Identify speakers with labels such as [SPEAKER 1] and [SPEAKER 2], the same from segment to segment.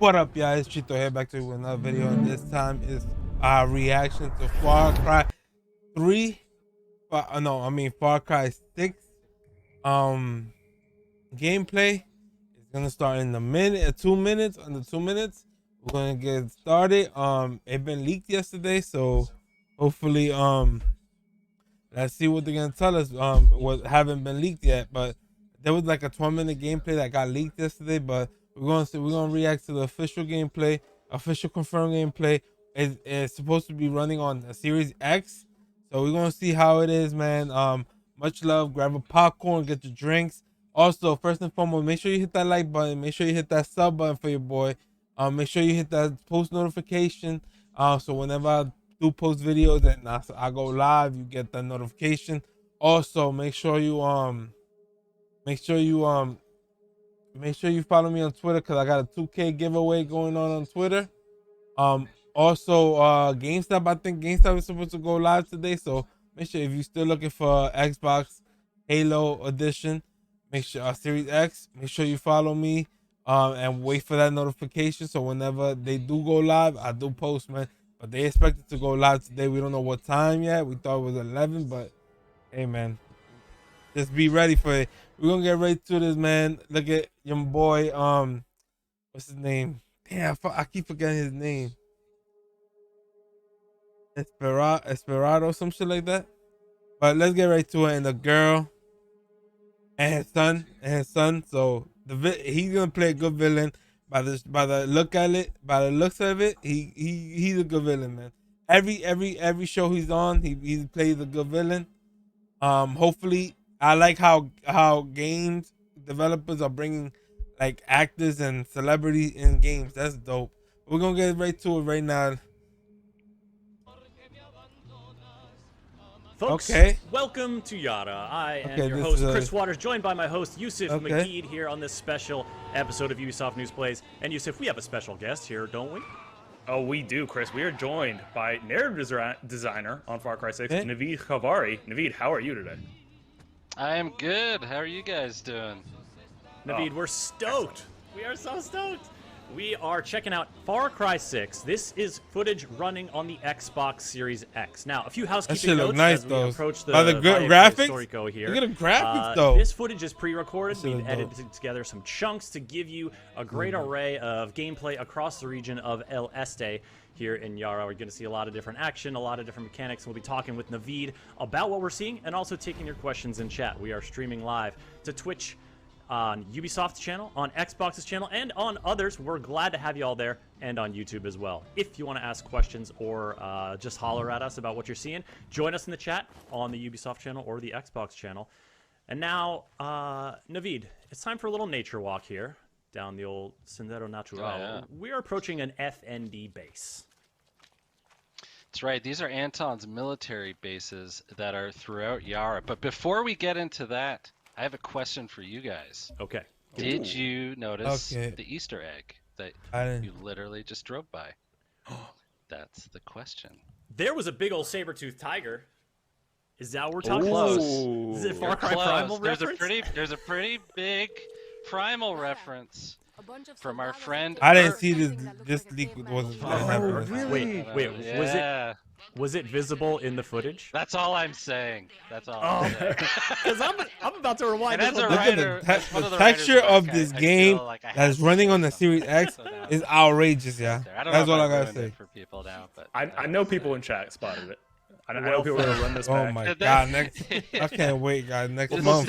[SPEAKER 1] What up, y'all? It's Chito here, back to you with another video, and this time is our reaction to Far Cry 3. Far Cry 6 gameplay. It's gonna start in a minute, 2 minutes. Under 2 minutes, we're gonna get started. It been leaked yesterday, so hopefully let's see what they're gonna tell us. What haven't been leaked yet, but there was like a 12-minute gameplay that got leaked yesterday. But we're gonna react to the official gameplay, official confirmed gameplay. It's supposed to be running on a Series X, so we're gonna see how it is, man. Much love. Grab a popcorn, get your drinks. Also, first and foremost, make sure you hit that like button. Make sure you hit that sub button for your boy. Make sure you hit that post notification. So whenever I do post videos and I go live, you get that notification. Also, make sure you follow me on Twitter, because I got a 2K giveaway going on Twitter. Also, GameStop, I think GameStop is supposed to go live today, so make sure if you're still looking for Xbox Halo Edition, make sure Series X, make sure you follow me, and wait for that notification, so whenever they do go live, I do post, man. But they expect it to go live today. We don't know what time yet. We thought it was 11, but hey, man, just be ready for it. We're gonna get right to this, man. Look at your boy, what's his name? Damn, I keep forgetting his name. Esperado, some shit like that. But let's get right to it. And the girl and his son. So he's gonna play a good villain. By the looks of it, he's a good villain, man. Every show he's on, he plays a good villain. Hopefully, I like how games developers are bringing like actors and celebrities in games. That's dope. We're gonna get right to it right now.
[SPEAKER 2] Folks,
[SPEAKER 1] okay.
[SPEAKER 2] Welcome to Yara. I am your
[SPEAKER 1] this
[SPEAKER 2] host,
[SPEAKER 1] is
[SPEAKER 2] Chris Waters, joined by my host, Yusuf
[SPEAKER 1] Okay.
[SPEAKER 2] McGeed, here on this special episode of Ubisoft News Plays. And Yusuf, we have a special guest here, don't we?
[SPEAKER 3] Oh, we do, Chris. We are joined by narrative designer on Far Cry 6, Naveed Khavari. Naveed, how are you today?
[SPEAKER 4] I am good. How are you guys doing?
[SPEAKER 2] Naveed, we're stoked. We are so stoked. We are checking out Far Cry 6. This is footage running on the Xbox Series X. Now, a few housekeeping notes
[SPEAKER 1] nice,
[SPEAKER 2] as we approach the
[SPEAKER 1] graphics.
[SPEAKER 2] Storico here.
[SPEAKER 1] Look at the graphics, though.
[SPEAKER 2] This footage is pre-recorded. We've edited together some chunks to give you a great array of gameplay across the region of El Este here in Yara. We're going to see a lot of different action, a lot of different mechanics. We'll be talking with Naveed about what we're seeing and also taking your questions in chat. We are streaming live to Twitch, on Ubisoft's channel, on Xbox's channel, and on others. We're glad to have you all there, and on YouTube as well. If you want to ask questions or just holler at us about what you're seeing, join us in the chat on the Ubisoft channel or the Xbox channel. And now, Naveed, it's time for a little nature walk here down the old Sendero Natural.
[SPEAKER 4] Oh, yeah.
[SPEAKER 2] We are approaching an FND base.
[SPEAKER 4] That's right. These are Anton's military bases that are throughout Yara. But before we get into that, I have a question for you guys.
[SPEAKER 2] Okay.
[SPEAKER 4] Did you notice the Easter egg that you literally just drove by? That's the question.
[SPEAKER 2] There was a big old saber-toothed tiger. Is that what we're talking
[SPEAKER 4] Close.
[SPEAKER 2] about? Is it Far Cry Primal reference?
[SPEAKER 4] There's a pretty big Primal reference from our friend.
[SPEAKER 1] I didn't see this leak wasn't.
[SPEAKER 2] Really? Wait,
[SPEAKER 4] Yeah.
[SPEAKER 2] was it visible in the footage?
[SPEAKER 4] That's all I'm saying. That's all I'm saying.
[SPEAKER 2] Because I'm about to rewind.
[SPEAKER 4] And
[SPEAKER 1] Look at the texture of this game that's running on the Series X is outrageous, yeah. That's all I gotta say.
[SPEAKER 4] For people now, but
[SPEAKER 3] I know people in chat spotted it. I know people are going to run this back.
[SPEAKER 1] Oh my god, I can't wait, guys. Next month.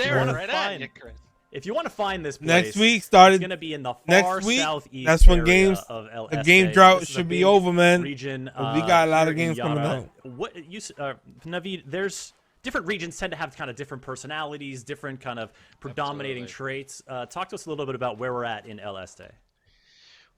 [SPEAKER 2] If you want to find this place,
[SPEAKER 1] next week started.
[SPEAKER 2] It's going to be in the far
[SPEAKER 1] next week.
[SPEAKER 2] southeast
[SPEAKER 1] That's when
[SPEAKER 2] area
[SPEAKER 1] games.
[SPEAKER 2] of El
[SPEAKER 1] The
[SPEAKER 2] Este.
[SPEAKER 1] game drought
[SPEAKER 2] This is
[SPEAKER 1] should
[SPEAKER 2] a
[SPEAKER 1] be
[SPEAKER 2] big
[SPEAKER 1] over, man.
[SPEAKER 2] Region,
[SPEAKER 1] we got a lot of
[SPEAKER 2] here in
[SPEAKER 1] games coming
[SPEAKER 2] Yara.
[SPEAKER 1] out.
[SPEAKER 2] What you, Naveed? There's different regions tend to have kind of different personalities, different kind of predominating traits. Talk to us a little bit about where we're at in El Este.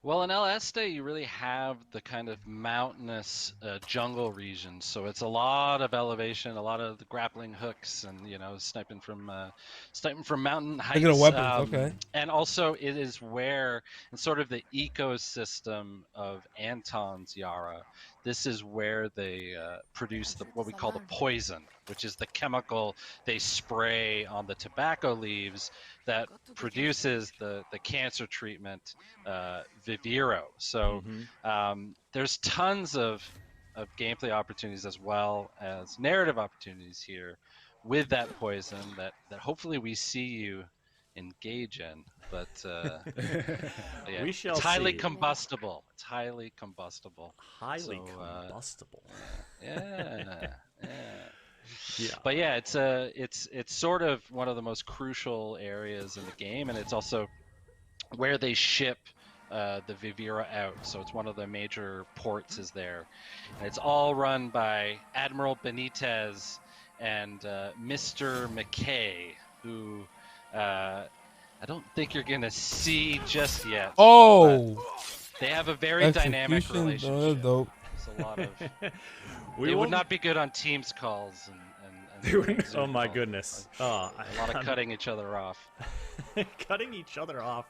[SPEAKER 4] Well, in El Este, you really have the kind of mountainous jungle region, so it's a lot of elevation, a lot of the grappling hooks, and sniping from mountain heights.
[SPEAKER 1] Look at the weapons, okay.
[SPEAKER 4] And also, it is where, in sort of the ecosystem of Anton's Yara, this is where they produce what we call the poison, which is the chemical they spray on the tobacco leaves that produces the cancer treatment Viviro. So there's tons of gameplay opportunities as well as narrative opportunities here with that poison that hopefully we see you engage in. But yeah,
[SPEAKER 2] We shall
[SPEAKER 4] it's highly
[SPEAKER 2] see.
[SPEAKER 4] combustible. It's highly combustible.
[SPEAKER 2] Highly
[SPEAKER 4] So,
[SPEAKER 2] combustible.
[SPEAKER 4] Yeah.
[SPEAKER 2] Yeah.
[SPEAKER 4] But yeah, it's sort of one of the most crucial areas in the game, and it's also where they ship the Vivira out. So it's one of the major ports is there, and it's all run by Admiral Benitez and Mr. McKay, who I don't think you're gonna see just yet.
[SPEAKER 1] Oh,
[SPEAKER 4] they have a very dynamic
[SPEAKER 1] execution,
[SPEAKER 4] relationship.
[SPEAKER 1] dope.
[SPEAKER 4] There's a lot of.
[SPEAKER 2] We
[SPEAKER 4] They
[SPEAKER 2] will
[SPEAKER 4] would not be good on Teams calls and
[SPEAKER 2] Oh
[SPEAKER 4] Zoom
[SPEAKER 2] my
[SPEAKER 4] calls.
[SPEAKER 2] goodness.
[SPEAKER 4] A lot of cutting each other off.
[SPEAKER 2] Cutting each other off.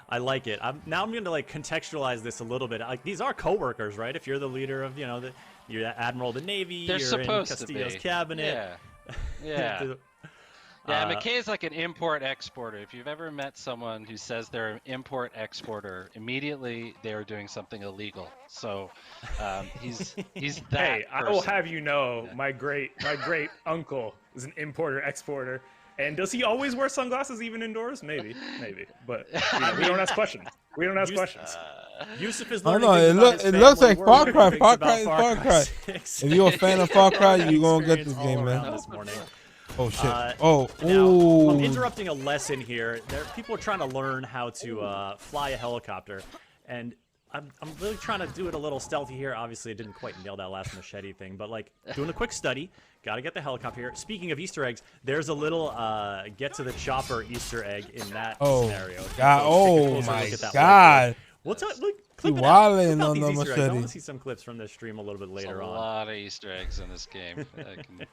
[SPEAKER 2] I like it. I'm going to like contextualize this a little bit. Like these are coworkers, right? If you're the leader of, you're the admiral of the Navy,
[SPEAKER 4] They're
[SPEAKER 2] you're
[SPEAKER 4] supposed
[SPEAKER 2] in
[SPEAKER 4] to
[SPEAKER 2] Castillo's
[SPEAKER 4] be.
[SPEAKER 2] cabinet.
[SPEAKER 4] Yeah. Yeah, McKay's like an import-exporter. If you've ever met someone who says they're an import-exporter, immediately they are doing something illegal. So he's that.
[SPEAKER 3] Hey, I will
[SPEAKER 4] person.
[SPEAKER 3] have you know, my great uncle is an importer exporter. And does he always wear sunglasses even indoors? Maybe. But we don't ask questions. We don't ask questions.
[SPEAKER 2] Yusuf is
[SPEAKER 1] I
[SPEAKER 2] learning
[SPEAKER 1] know
[SPEAKER 2] things
[SPEAKER 1] it
[SPEAKER 2] about his
[SPEAKER 1] looks
[SPEAKER 2] family.
[SPEAKER 1] like
[SPEAKER 2] We're
[SPEAKER 1] Far
[SPEAKER 2] learning
[SPEAKER 1] Cry.
[SPEAKER 2] things
[SPEAKER 1] Far
[SPEAKER 2] about
[SPEAKER 1] Cry is Far Cry.
[SPEAKER 2] 6.
[SPEAKER 1] If you're a fan of Far Cry, you're gonna get this
[SPEAKER 2] Experience
[SPEAKER 1] game,
[SPEAKER 2] all
[SPEAKER 1] man.
[SPEAKER 2] around this morning.
[SPEAKER 1] Oh shit.
[SPEAKER 2] Now,
[SPEAKER 1] Ooh.
[SPEAKER 2] I'm interrupting a lesson here. People are trying to learn how to fly a helicopter, and I'm really trying to do it a little stealthy here. Obviously, I didn't quite nail that last machete thing, but like doing a quick study. Got to get the helicopter here. Speaking of Easter eggs, there's a little get to the chopper Easter egg in that scenario.
[SPEAKER 1] God.
[SPEAKER 2] So
[SPEAKER 1] Oh
[SPEAKER 2] take a closer
[SPEAKER 1] my
[SPEAKER 2] look at that
[SPEAKER 1] God.
[SPEAKER 2] We'll clip
[SPEAKER 1] You
[SPEAKER 2] it out.
[SPEAKER 1] wildin'
[SPEAKER 2] Clip out
[SPEAKER 1] on
[SPEAKER 2] these
[SPEAKER 1] the
[SPEAKER 2] Easter eggs. I
[SPEAKER 1] machete.
[SPEAKER 2] want to see some clips from this stream a little bit
[SPEAKER 4] There's
[SPEAKER 2] later
[SPEAKER 4] a
[SPEAKER 2] on.
[SPEAKER 4] lot of Easter eggs in this game. I can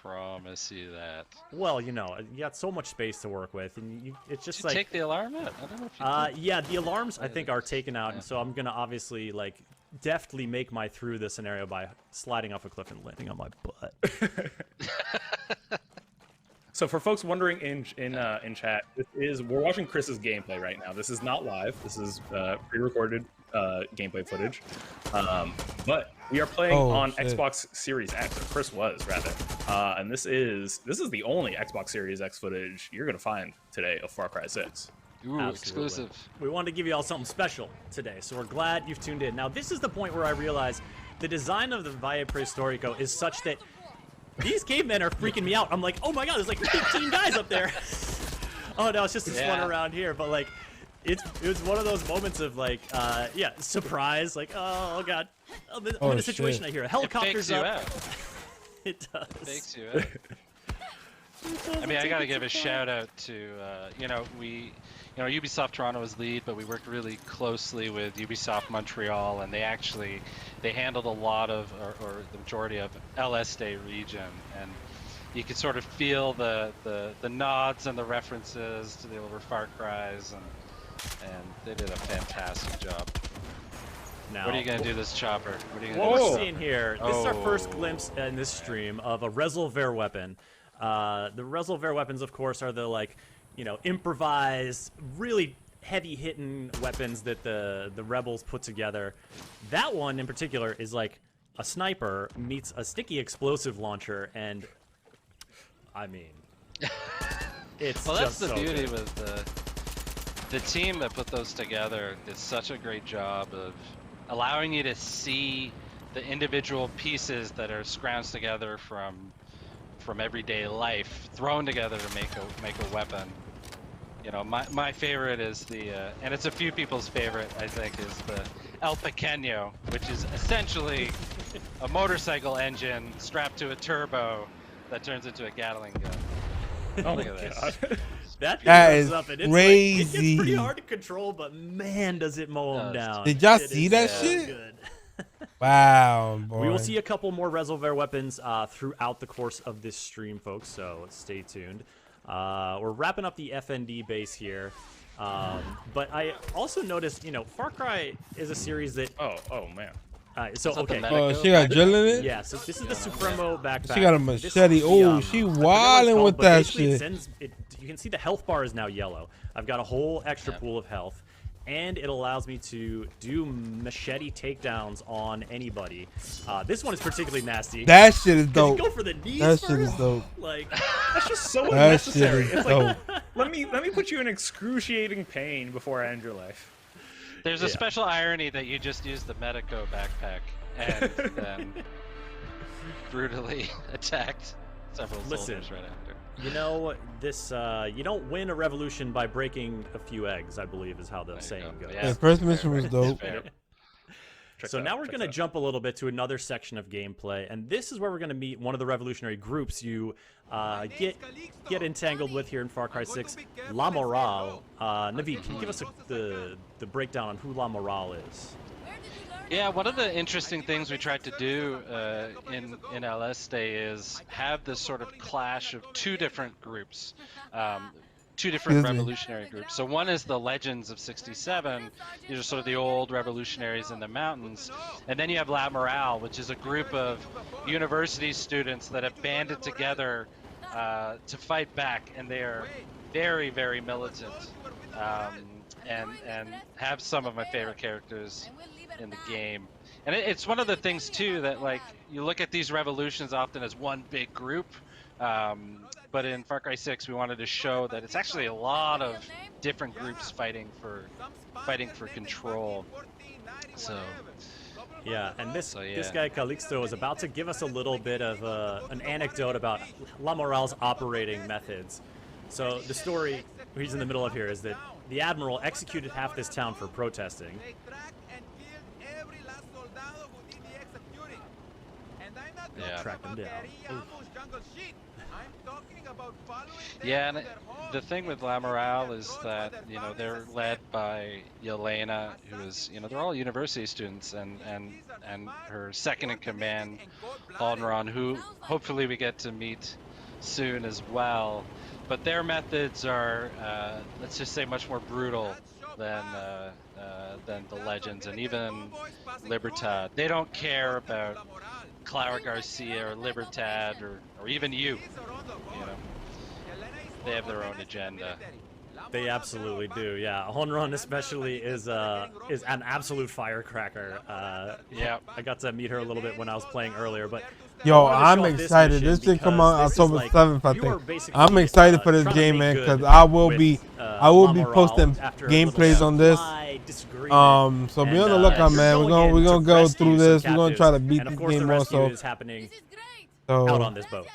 [SPEAKER 4] promise you that.
[SPEAKER 2] Well, you got so much space to work with, and it's just
[SPEAKER 4] Did you take the alarm out? I don't know if you did.
[SPEAKER 2] yeah, the alarms I think are taken out, and so I'm gonna obviously like deftly make my through the scenario by sliding off a cliff and landing on my butt.
[SPEAKER 3] So for folks wondering in chat, we're watching Chris's gameplay right now. This is not live. This is pre-recorded gameplay footage. But we are playing on Xbox Series X, or Chris was rather. And this is the only Xbox Series X footage you're gonna find today of Far Cry 6.
[SPEAKER 4] Ooh,
[SPEAKER 2] Absolutely.
[SPEAKER 4] exclusive.
[SPEAKER 2] We wanted to give you all something special today, so we're glad you've tuned in. Now, this is the point where I realize the design of the Valle Prehistorico is such that these cavemen are freaking me out. I'm like, oh my god, there's like 15 guys up there. Oh no, it's just this one around here. But like, it was one of those moments of like, surprise. Like, oh god, I'm in a situation
[SPEAKER 1] shit.
[SPEAKER 2] I hear a helicopter's
[SPEAKER 4] it fakes you
[SPEAKER 2] up.
[SPEAKER 4] out.
[SPEAKER 2] It does.
[SPEAKER 4] It fakes you out. I mean, I gotta give a shout out to Ubisoft Toronto is lead, but we worked really closely with Ubisoft Montreal, and they handled a lot of, or the majority of LSD region, and you could sort of feel the nods and the references to the older Far Cries, and they did a fantastic job.
[SPEAKER 2] Now,
[SPEAKER 4] What are you gonna do this chopper? What are you
[SPEAKER 2] What
[SPEAKER 4] gonna do?
[SPEAKER 2] we're seeing here, this is our first glimpse in this stream of a resolver weapon. The resolver weapons, of course, are the improvised, really heavy-hitting weapons that the rebels put together. That one in particular is like a sniper meets a sticky explosive launcher, and I mean, it's
[SPEAKER 4] Well, that's
[SPEAKER 2] just
[SPEAKER 4] the
[SPEAKER 2] so
[SPEAKER 4] beauty
[SPEAKER 2] good.
[SPEAKER 4] with the team that put those together. Did such a great job of allowing you to see the individual pieces that are scrounged together from everyday life, thrown together to make a weapon. My favorite is and it's a few people's favorite, I think, is the El Pequeño, which is essentially a motorcycle engine strapped to a turbo that turns into a Gatling gun.
[SPEAKER 3] Oh
[SPEAKER 4] Look
[SPEAKER 3] my
[SPEAKER 4] at this.
[SPEAKER 3] god.
[SPEAKER 2] That thing
[SPEAKER 1] That
[SPEAKER 2] goes
[SPEAKER 1] is
[SPEAKER 2] up, and it's
[SPEAKER 1] crazy.
[SPEAKER 2] Like, it gets pretty hard to control, but man, does it mow them down.
[SPEAKER 1] Did y'all
[SPEAKER 2] It
[SPEAKER 1] see
[SPEAKER 2] is
[SPEAKER 1] that
[SPEAKER 2] so
[SPEAKER 1] shit?
[SPEAKER 2] Good.
[SPEAKER 1] Wow, boy.
[SPEAKER 2] We will see a couple more resolver weapons throughout the course of this stream, folks, so stay tuned. We're wrapping up the FND base here. But I also noticed, Far Cry is a series that...
[SPEAKER 3] Oh man.
[SPEAKER 2] So,
[SPEAKER 4] Is that the
[SPEAKER 2] okay.
[SPEAKER 4] medic?
[SPEAKER 1] She got drill in it?
[SPEAKER 2] Yeah, so this is the Supremo backpack.
[SPEAKER 1] She got a
[SPEAKER 2] This-
[SPEAKER 1] machete.
[SPEAKER 2] the,
[SPEAKER 1] Oh,
[SPEAKER 2] I
[SPEAKER 1] she
[SPEAKER 2] forget what it's
[SPEAKER 1] wildin'
[SPEAKER 2] called,
[SPEAKER 1] with
[SPEAKER 2] but
[SPEAKER 1] that
[SPEAKER 2] basically
[SPEAKER 1] shit.
[SPEAKER 2] You you can see the health bar is now yellow. I've got a whole extra pool of health, and it allows me to do machete takedowns on anybody. This one is particularly nasty.
[SPEAKER 1] That shit is dope.
[SPEAKER 2] Go for the knees
[SPEAKER 1] That
[SPEAKER 2] first.
[SPEAKER 1] shit is dope.
[SPEAKER 2] Like
[SPEAKER 3] That's just so
[SPEAKER 1] That
[SPEAKER 3] unnecessary.
[SPEAKER 1] shit is
[SPEAKER 3] It's
[SPEAKER 1] dope.
[SPEAKER 3] like let me put you in excruciating pain before I end your life.
[SPEAKER 4] There's a special irony that you just used the Medico backpack and then brutally attacked several soldiers right after.
[SPEAKER 2] You know, this, you don't win a revolution by breaking a few eggs, I believe is how the saying goes.
[SPEAKER 1] Yeah, the first mission was dope.
[SPEAKER 2] So now we're going to jump a little bit to another section of gameplay, and this is where we're going to meet one of the revolutionary groups you get entangled with here in Far Cry 6, La Morale. Naveed, can you give us the breakdown on who La Morale is?
[SPEAKER 4] Yeah, one of the interesting things we tried to do in LS Day is have this sort of clash of two different groups, two different revolutionary groups. So one is the Legends of 67, these are sort of the old revolutionaries in the mountains, and then you have La Morale, which is a group of university students that have banded together to fight back, and they are very, very militant, and have some of my favorite characters in the game. And it's one of the things too that, like, you look at these revolutions often as one big group, but in Far Cry 6 we wanted to show that it's actually a lot of different groups fighting for control. So
[SPEAKER 2] yeah, and this guy Calixto is about to give us a little bit of an anecdote about La Morale's operating methods. So the story he's in the middle of here is that the Admiral executed half this town for protesting.
[SPEAKER 4] Yeah.
[SPEAKER 2] Track them down.
[SPEAKER 4] Yeah, and the thing with La Morale is that, you know, they're led by Yelena, who is, you know, they're all university students, and her second in command, Alderon, who hopefully we get to meet soon as well. But their methods are, let's just say, much more brutal than the Legends, and even Libertad. They don't care about Clara Garcia or Libertad or even you know. They have their own agenda.
[SPEAKER 2] They absolutely do, yeah. Honron especially is an absolute firecracker.
[SPEAKER 4] Yeah,
[SPEAKER 2] I got to meet her a little bit when I was playing earlier, but
[SPEAKER 1] yo, I'm excited. This should come out October 7th, I think. I'm excited for this game, man, because I will be posting gameplays on this. So be on the lookout, man. We're gonna go through this. We're gonna try to beat this game also. So,
[SPEAKER 2] out on this boat.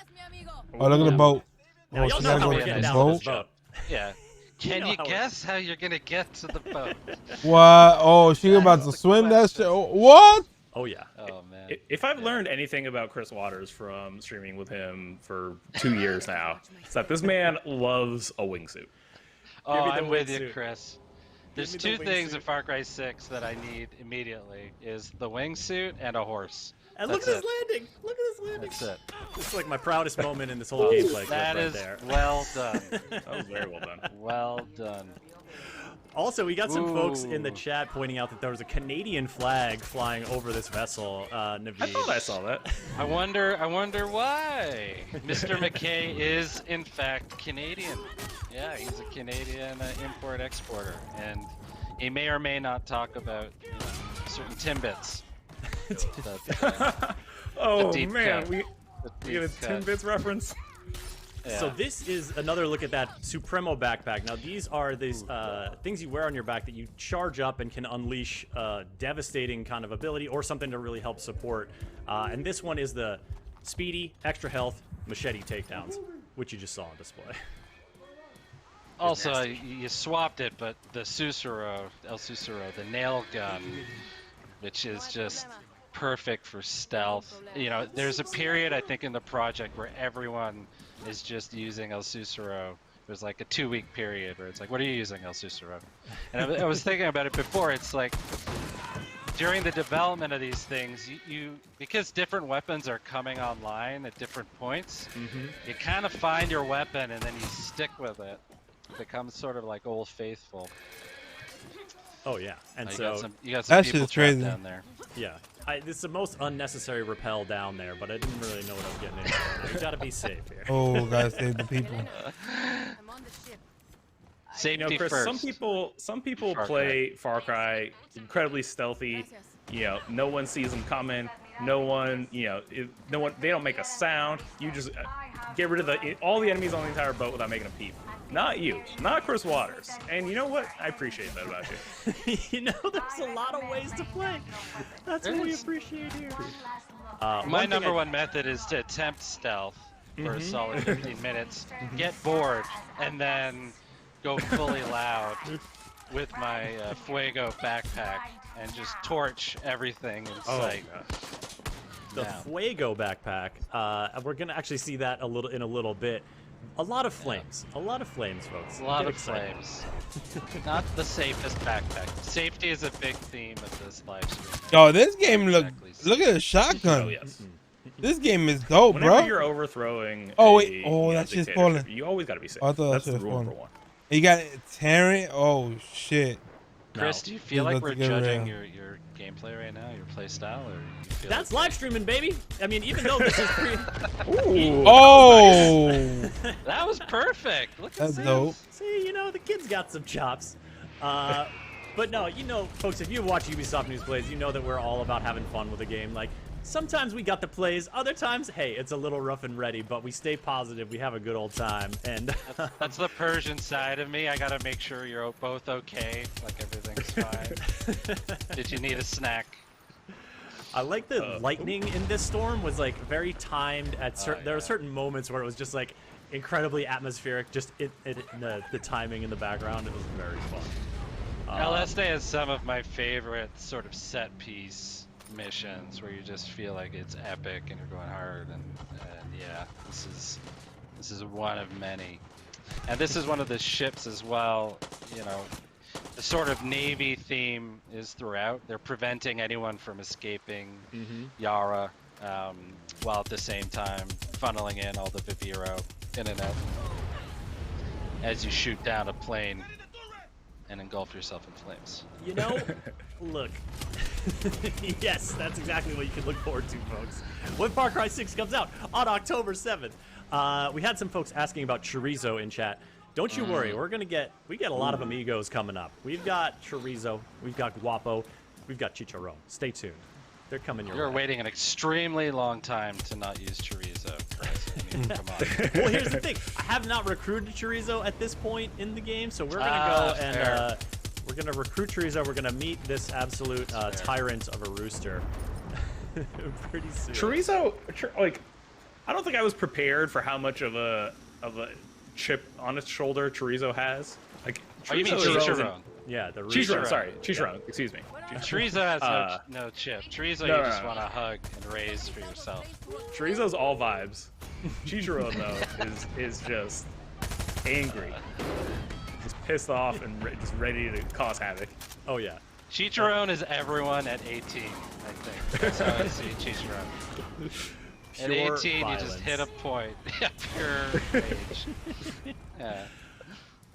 [SPEAKER 1] Oh, look at the boat.
[SPEAKER 2] Now, y'all know how we're getting down on this boat.
[SPEAKER 4] Yeah. Can you guess how you're gonna get to the boat?
[SPEAKER 1] What? Oh, she about to swim that shit? What?
[SPEAKER 2] Oh yeah.
[SPEAKER 4] Oh man.
[SPEAKER 3] If I've learned anything about Chris Waters from streaming with him for 2 years now, it's that this man loves a wingsuit.
[SPEAKER 4] Oh, I'm with you, Chris. There's two things in Far Cry 6 that I need immediately: is the wingsuit and a horse.
[SPEAKER 2] And look at this landing! Look at this landing!
[SPEAKER 4] That's it.
[SPEAKER 2] This is like my proudest moment in this whole gameplay clip
[SPEAKER 4] That
[SPEAKER 2] right
[SPEAKER 4] is
[SPEAKER 2] there.
[SPEAKER 4] well done.
[SPEAKER 3] That was very well done.
[SPEAKER 4] Well done.
[SPEAKER 2] Also, we got some folks in the chat pointing out that there was a Canadian flag flying over this vessel, Naveed.
[SPEAKER 3] I thought I saw that.
[SPEAKER 4] I wonder why. Mr. McKay is in fact Canadian. Yeah, he's a Canadian import-exporter, and he may or may not talk about, you know, certain Timbits.
[SPEAKER 3] Oh man, we get a Timbits reference.
[SPEAKER 4] Yeah.
[SPEAKER 2] So this is another look at that Supremo backpack. Now these are these things you wear on your back that you charge up and can unleash devastating kind of ability or something to really help support. And this one is the speedy, extra health, machete takedowns, which you just saw on display.
[SPEAKER 4] Also, you swapped it, but the El Susuro, the nail gun, which is just perfect for stealth. You know, there's a period, I think, in the project where everyone is just using El Susuro. There's like a 2-week period where it's like, what are you using El Susuro? And I was thinking about it before. It's like, during the development of these things, you because different weapons are coming online at different points, you kind of find your weapon and then you stick with it. It becomes sort of like Old Faithful.
[SPEAKER 2] Oh yeah, and
[SPEAKER 4] you
[SPEAKER 2] so
[SPEAKER 4] got some
[SPEAKER 1] that
[SPEAKER 4] people
[SPEAKER 1] shit's
[SPEAKER 4] trapped
[SPEAKER 1] crazy
[SPEAKER 4] down there.
[SPEAKER 2] yeah, this is the most unnecessary rappel down there, but I didn't really know what I was getting into. You gotta be safe here.
[SPEAKER 1] Oh, gotta save the people.
[SPEAKER 4] Safety
[SPEAKER 3] Chris,
[SPEAKER 4] first.
[SPEAKER 3] some people
[SPEAKER 4] Far
[SPEAKER 3] play Far Cry incredibly stealthy. No one sees them coming. No one, they don't make a sound. You just get rid of all the enemies on the entire boat without making a peep. Not you, not Chris Waters. And you know what? I appreciate that about you.
[SPEAKER 2] There's a lot of ways to play. That's what we appreciate here.
[SPEAKER 4] My number one method is to attempt stealth for a solid 15 minutes, get bored, and then go fully loud with my Fuego backpack and just torch everything in sight.
[SPEAKER 2] The Fuego backpack. We're gonna actually see that in a little bit. A lot of flames. A lot of flames, folks.
[SPEAKER 4] A lot of flames. Not the safest backpack. Safety is a big theme of this live stream.
[SPEAKER 1] Yo, this game look at the shotgun.
[SPEAKER 3] Oh, yes.
[SPEAKER 1] This game is dope,
[SPEAKER 3] Whenever
[SPEAKER 1] bro.
[SPEAKER 3] you're overthrowing
[SPEAKER 1] that shit's falling.
[SPEAKER 3] You always got to be safe.
[SPEAKER 1] I thought
[SPEAKER 3] That's
[SPEAKER 1] that
[SPEAKER 3] the
[SPEAKER 1] shit
[SPEAKER 3] rule
[SPEAKER 1] was
[SPEAKER 3] number
[SPEAKER 1] falling.
[SPEAKER 3] one.
[SPEAKER 1] You got Terran. Oh shit.
[SPEAKER 4] Chris, do you feel
[SPEAKER 1] He's
[SPEAKER 4] like
[SPEAKER 1] about
[SPEAKER 4] we're
[SPEAKER 1] to get
[SPEAKER 4] judging
[SPEAKER 1] real.
[SPEAKER 4] your gameplay right now, your play style, or you feel
[SPEAKER 2] That's
[SPEAKER 4] okay?
[SPEAKER 2] live streaming, baby. I mean, even though this is
[SPEAKER 3] Ooh,
[SPEAKER 1] Oh,
[SPEAKER 4] That was perfect. Look at
[SPEAKER 1] that's
[SPEAKER 4] this.
[SPEAKER 1] dope.
[SPEAKER 2] See, the kid's got some chops. But no, folks, if you watch Ubisoft News Plays, you know that we're all about having fun with a game. Like, sometimes we got the plays, other times, hey, it's a little rough and ready, but we stay positive, we have a good old time, and...
[SPEAKER 4] That's the Persian side of me. I gotta make sure you're both okay, like everything's fine. Did you need a snack?
[SPEAKER 2] I like the lightning in this storm was, like, very timed at there were certain moments where it was just, like, incredibly atmospheric, just the timing in the background. It was very fun.
[SPEAKER 4] LSD has some of my favorite sort of set piece missions where you just feel like it's epic and you're going hard, and yeah, this is one of many. And this is one of the ships as well. The sort of Navy theme is throughout. They're preventing anyone from escaping Yara, while at the same time funneling in all the Viviro in and out as you shoot down a plane and engulf yourself in flames.
[SPEAKER 2] Look. Yes, that's exactly what you can look forward to, folks. When Far Cry 6 comes out on October 7th. We had some folks asking about Chorizo in chat. Don't you worry, we get a lot of Amigos coming up. We've got Chorizo, we've got Guapo, we've got Chicharron. Stay tuned. They're coming your way.
[SPEAKER 4] You're waiting an extremely long time to not use Chorizo, Chris. I mean, come on.
[SPEAKER 2] Well, here's the thing. I have not recruited Chorizo at this point in the game, so we're going to go and we're going to recruit Chorizo. We're going to meet this absolute tyrant of a rooster pretty soon.
[SPEAKER 3] Chorizo, I don't think I was prepared for how much of a chip on its shoulder Chorizo has. Like,
[SPEAKER 4] Oh, you mean Chicharron?
[SPEAKER 2] Yeah, the
[SPEAKER 3] Chicharron, sorry. Chicharron, excuse me.
[SPEAKER 4] Chorizo has no chip. Chorizo you just want to hug and raise for yourself.
[SPEAKER 3] Chorizo's all vibes. Chicharron, though, is just angry. Just pissed off and just ready to cause havoc.
[SPEAKER 2] Oh, yeah.
[SPEAKER 4] Chicharron is everyone at 18, I think. That's how I see Chicharron. At 18,
[SPEAKER 2] Pure
[SPEAKER 4] you
[SPEAKER 2] violence.
[SPEAKER 4] just hit a point. Pure rage. Yeah.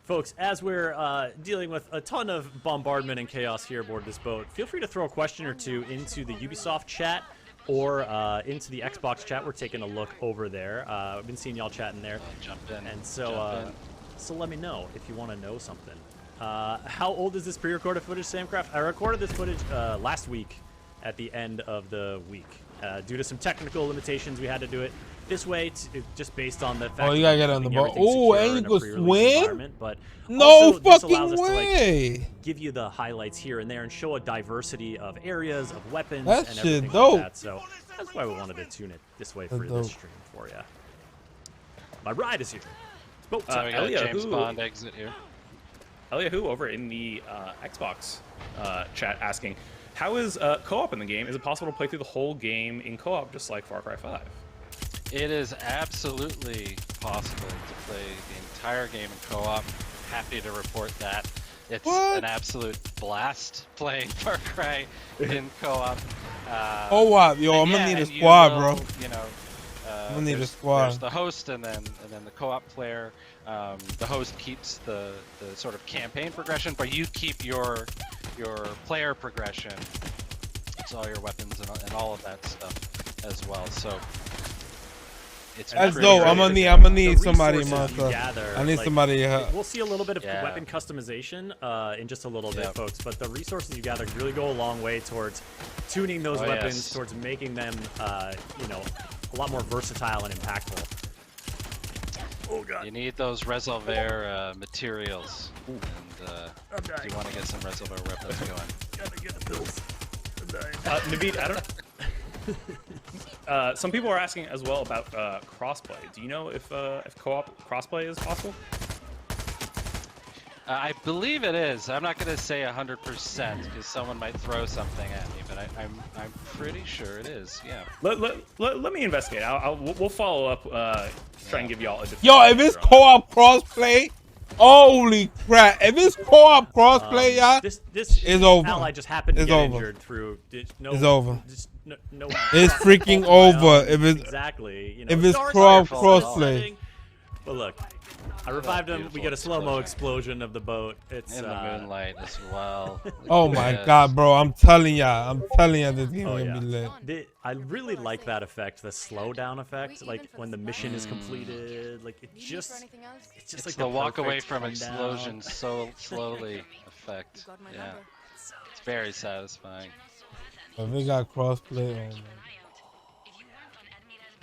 [SPEAKER 2] Folks, as we're dealing with a ton of bombardment and chaos here aboard this boat, feel free to throw a question or two into the Ubisoft chat or into the Xbox chat. We're taking a look over there. I've been seeing y'all chatting there.
[SPEAKER 4] Jump in.
[SPEAKER 2] And so let me know if you want to know something. How old is this pre-recorded footage, Samcraft? I recorded this footage last week at the end of the week. Due to some technical limitations, we had to do it this way, just based on the fact
[SPEAKER 1] You gotta get on the boat. Oh, and you go swim?
[SPEAKER 2] But
[SPEAKER 1] No
[SPEAKER 2] also, this
[SPEAKER 1] fucking
[SPEAKER 2] allows us
[SPEAKER 1] way.
[SPEAKER 2] to give you the highlights here and there and show a diversity of areas, of weapons,
[SPEAKER 1] That
[SPEAKER 2] and
[SPEAKER 1] shit
[SPEAKER 2] everything
[SPEAKER 1] dope.
[SPEAKER 2] like that. So that's why we wanted to tune it this way for
[SPEAKER 1] That's
[SPEAKER 2] this
[SPEAKER 1] dope.
[SPEAKER 2] stream for you. My ride is here. Boat
[SPEAKER 4] So we got a
[SPEAKER 3] Elia,
[SPEAKER 4] James Bond exit here.
[SPEAKER 3] Eliahu over in the Xbox chat asking, how is co-op in the game? Is it possible to play through the whole game in co-op just like Far Cry 5?
[SPEAKER 4] It is absolutely possible to play the entire game in co-op. Happy to report that. It's
[SPEAKER 1] What?
[SPEAKER 4] an absolute blast playing Far Cry in co-op.
[SPEAKER 1] Oh wow, yo, I'm gonna need a squad, bro. I'm gonna need a squad.
[SPEAKER 4] There's the host and then the co-op player. The host keeps the sort of campaign progression, but you keep your player progression. It's all your weapons and all of that stuff as well. So it's
[SPEAKER 1] That's
[SPEAKER 4] pretty
[SPEAKER 1] dope.
[SPEAKER 4] great.
[SPEAKER 1] I'm gonna need
[SPEAKER 2] The
[SPEAKER 1] somebody,
[SPEAKER 2] resources you
[SPEAKER 1] Monster.
[SPEAKER 2] gather,
[SPEAKER 1] I need
[SPEAKER 2] like,
[SPEAKER 1] somebody.
[SPEAKER 2] We'll see a little bit of
[SPEAKER 4] Yeah.
[SPEAKER 2] weapon customization in just a little bit,
[SPEAKER 4] Yep.
[SPEAKER 2] folks. But the resources you gather really go a long way towards tuning those
[SPEAKER 4] Oh,
[SPEAKER 2] weapons,
[SPEAKER 4] yes.
[SPEAKER 2] towards making them, you know, a lot more versatile and impactful. Oh god.
[SPEAKER 4] You need those resolver materials, and if you want to get some resolver weapons going.
[SPEAKER 2] Gotta get the pills.
[SPEAKER 3] Naveed, I don't. Some people are asking as well about crossplay. Do you know if co-op crossplay is possible?
[SPEAKER 4] I believe it is. I'm not going to say 100% because someone might throw something at me, but I'm pretty sure it is. Yeah.
[SPEAKER 3] Let me investigate. We'll follow up. Try and give y'all a different.
[SPEAKER 1] Yo, if it's co-op crossplay, holy crap! If it's co-op crossplay, y'all,
[SPEAKER 2] This
[SPEAKER 1] It's over.
[SPEAKER 2] ally just happened to
[SPEAKER 1] It's
[SPEAKER 2] get
[SPEAKER 1] over.
[SPEAKER 2] injured through. No,
[SPEAKER 1] It's over.
[SPEAKER 2] Just no,
[SPEAKER 1] It's freaking over. If it's
[SPEAKER 2] exactly. You know,
[SPEAKER 1] if it's
[SPEAKER 2] Dark
[SPEAKER 1] co-op
[SPEAKER 2] Souls
[SPEAKER 1] crossplay.
[SPEAKER 2] setting. But look, I revived him. We get a slow-mo explosion of the boat. It's
[SPEAKER 4] In the moonlight as well.
[SPEAKER 1] Oh my
[SPEAKER 4] Yes.
[SPEAKER 1] god, bro! I'm telling y'all, this game
[SPEAKER 2] Oh,
[SPEAKER 1] gonna be
[SPEAKER 2] yeah.
[SPEAKER 1] lit.
[SPEAKER 2] I really like that effect, the slowdown effect. Like when the mission is completed, like it's just
[SPEAKER 4] It's
[SPEAKER 2] like
[SPEAKER 4] the walk away
[SPEAKER 2] perfect
[SPEAKER 4] from
[SPEAKER 2] come
[SPEAKER 4] explosion
[SPEAKER 2] down.
[SPEAKER 4] so slowly effect. Yeah. It's very satisfying.
[SPEAKER 1] If we got crossplay, oh man.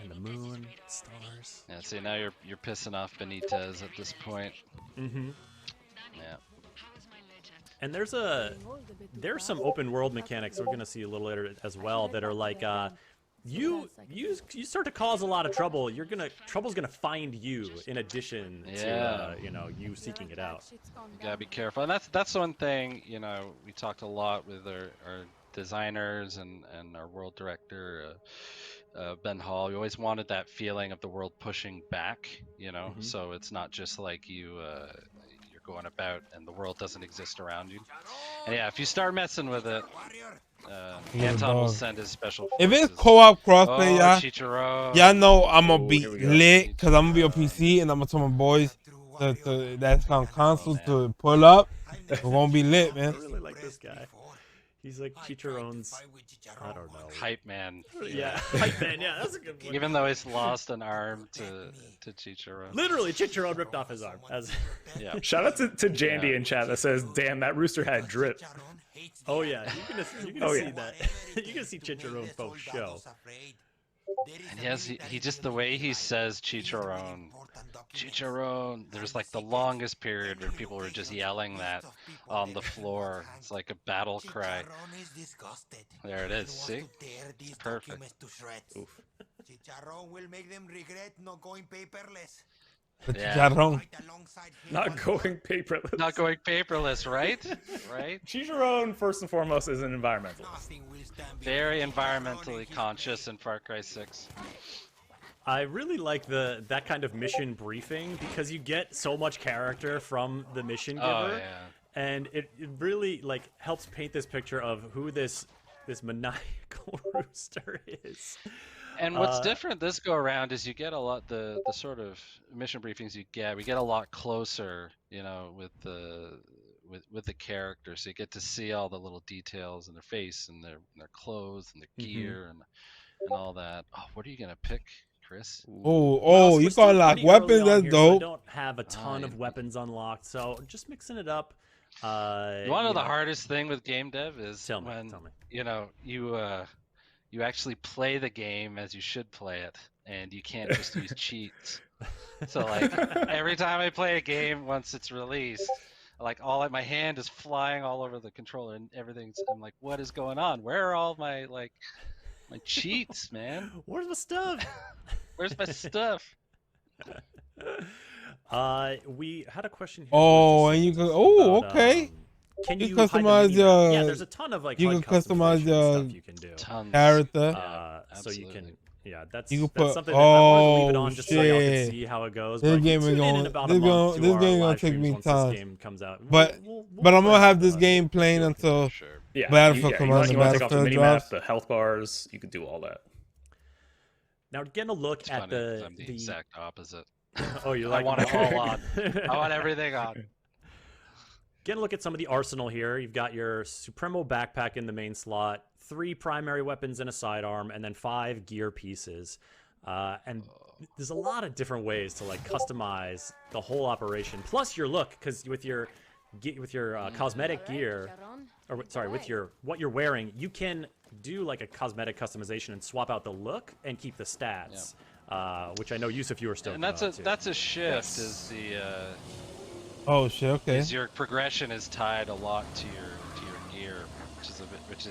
[SPEAKER 2] And the moon, stars.
[SPEAKER 4] Yeah, see now you're pissing off Benitez at this point.
[SPEAKER 2] Mm-hmm.
[SPEAKER 4] Yeah.
[SPEAKER 2] And there's some open world mechanics we're gonna see a little later as well that are like you start to cause a lot of trouble. Trouble's gonna find you in addition to you know, you seeking it out.
[SPEAKER 4] You gotta be careful, and that's one thing, you know, we talked a lot with our designers and our world director Ben Hall. We always wanted that feeling of the world pushing back, you know, so it's not just like you're going about and the world doesn't exist around you. And yeah, if you start messing with it, Anton will send his special forces.
[SPEAKER 1] If it's co-op crossplay, y'all,
[SPEAKER 4] Chichiro.
[SPEAKER 1] y'all know I'm gonna be
[SPEAKER 3] here we go.
[SPEAKER 1] lit because I'm gonna be on PC and I'm gonna tell my boys that's on console to pull up. We're gonna be lit,
[SPEAKER 2] I
[SPEAKER 1] man.
[SPEAKER 2] really like this guy. He's like Chicharon's, I don't know.
[SPEAKER 4] Hype man.
[SPEAKER 2] Yeah, hype man. Yeah, that's a good one.
[SPEAKER 4] Even though he's lost an arm to Chichiro.
[SPEAKER 2] Literally, Chicharon ripped off his arm.
[SPEAKER 4] Yeah.
[SPEAKER 3] Shout out to Jandy in chat that says, "Damn, that rooster had drip."
[SPEAKER 2] Oh yeah, you're gonna see that. You're gonna see Chicharon post show.
[SPEAKER 4] And he just, the way he says Chicharon, there's like the longest period where people were just yelling that on the floor. It's like a battle cry. There it is, see? It's perfect.
[SPEAKER 3] Oof.
[SPEAKER 5] Chicharrón will make them regret not going paperless.
[SPEAKER 4] Yeah.
[SPEAKER 3] Not going paperless.
[SPEAKER 4] Not going paperless, right? Right?
[SPEAKER 3] Chicharon, first and foremost, is an environmentalist.
[SPEAKER 5] Nothing will stand
[SPEAKER 4] Very
[SPEAKER 5] before
[SPEAKER 4] environmentally conscious in Far Cry 6.
[SPEAKER 2] I really like that kind of mission briefing because you get so much character from the mission giver,
[SPEAKER 4] Oh, yeah.
[SPEAKER 2] and it really like helps paint this picture of who this maniacal rooster is.
[SPEAKER 4] And what's different this go around is you get a lot the sort of mission briefings we get a lot closer, you know, with the characters. So you get to see all the little details in their face and their clothes and their gear and all that. Oh, what are you gonna pick, Chris?
[SPEAKER 1] Oh, you got like
[SPEAKER 2] pretty early
[SPEAKER 1] weapons?
[SPEAKER 2] on
[SPEAKER 1] That's
[SPEAKER 2] here, so I
[SPEAKER 1] dope.
[SPEAKER 2] don't have a ton of weapons unlocked, so just mixing it up.
[SPEAKER 4] You want to know the hardest thing with game dev is
[SPEAKER 2] Tell me.
[SPEAKER 4] you know, you actually play the game as you should play it, and you can't just use cheats. So like every time I play a game once it's released, like my hand is flying all over the controller and everything's. I'm like, what is going on? Where are all my my cheats, man?
[SPEAKER 2] Where's my stuff?
[SPEAKER 4] Where's my stuff?
[SPEAKER 2] We had a question here.
[SPEAKER 1] Oh, and you can. Oh,
[SPEAKER 2] about,
[SPEAKER 1] okay.
[SPEAKER 2] Can
[SPEAKER 1] You
[SPEAKER 2] you
[SPEAKER 1] customize
[SPEAKER 2] hide the
[SPEAKER 1] your-
[SPEAKER 2] yeah, there's a ton of like
[SPEAKER 1] you
[SPEAKER 2] HUD
[SPEAKER 1] can customize
[SPEAKER 2] customization
[SPEAKER 1] your
[SPEAKER 2] stuff you can do.
[SPEAKER 4] Tons.
[SPEAKER 1] Character.
[SPEAKER 2] So you can,
[SPEAKER 4] absolutely.
[SPEAKER 2] yeah, that's,
[SPEAKER 1] You can
[SPEAKER 2] that's
[SPEAKER 1] put-
[SPEAKER 2] something that I wanted to leave it
[SPEAKER 1] oh,
[SPEAKER 2] on just so y'all
[SPEAKER 1] shit.
[SPEAKER 2] can see how it goes.
[SPEAKER 1] This
[SPEAKER 2] But
[SPEAKER 1] game is
[SPEAKER 2] tune in
[SPEAKER 1] going-
[SPEAKER 2] about
[SPEAKER 1] this
[SPEAKER 2] a month
[SPEAKER 1] gon-
[SPEAKER 2] to
[SPEAKER 1] this
[SPEAKER 2] our
[SPEAKER 1] game gonna
[SPEAKER 2] live
[SPEAKER 1] take
[SPEAKER 2] streams
[SPEAKER 1] me
[SPEAKER 2] once
[SPEAKER 1] time.
[SPEAKER 2] this game comes out.
[SPEAKER 1] But
[SPEAKER 2] We'll
[SPEAKER 1] I'm gonna have
[SPEAKER 2] play
[SPEAKER 1] this
[SPEAKER 2] it.
[SPEAKER 1] game playing until
[SPEAKER 4] Sure.
[SPEAKER 3] Yeah,
[SPEAKER 1] Battlefield
[SPEAKER 3] you
[SPEAKER 1] comes
[SPEAKER 3] want
[SPEAKER 1] out,
[SPEAKER 3] to
[SPEAKER 1] the
[SPEAKER 3] take off the
[SPEAKER 1] Battlefield
[SPEAKER 3] mini
[SPEAKER 1] drops.
[SPEAKER 3] map, the health bars. You could do all that.
[SPEAKER 2] Now getting a look
[SPEAKER 4] It's
[SPEAKER 2] at
[SPEAKER 4] funny 'cause
[SPEAKER 2] the
[SPEAKER 4] I'm the exact opposite.
[SPEAKER 2] oh, you
[SPEAKER 4] I
[SPEAKER 2] like
[SPEAKER 4] want it
[SPEAKER 2] them
[SPEAKER 4] all on. I want everything on.
[SPEAKER 2] Getting a look at some of the arsenal here. You've got your Supremo backpack in the main slot, 3 primary weapons and a sidearm, and then 5 gear pieces. And there's a lot of different ways to like customize the whole operation. Plus your look, because with your cosmetic gear, or sorry, with what you're wearing, you can do like a cosmetic customization and swap out the look and keep the stats, which I know Yusuf, you were still.
[SPEAKER 4] And that's a shift. Is the
[SPEAKER 1] oh shit, okay.
[SPEAKER 4] Is your progression is tied a lot to your gear, which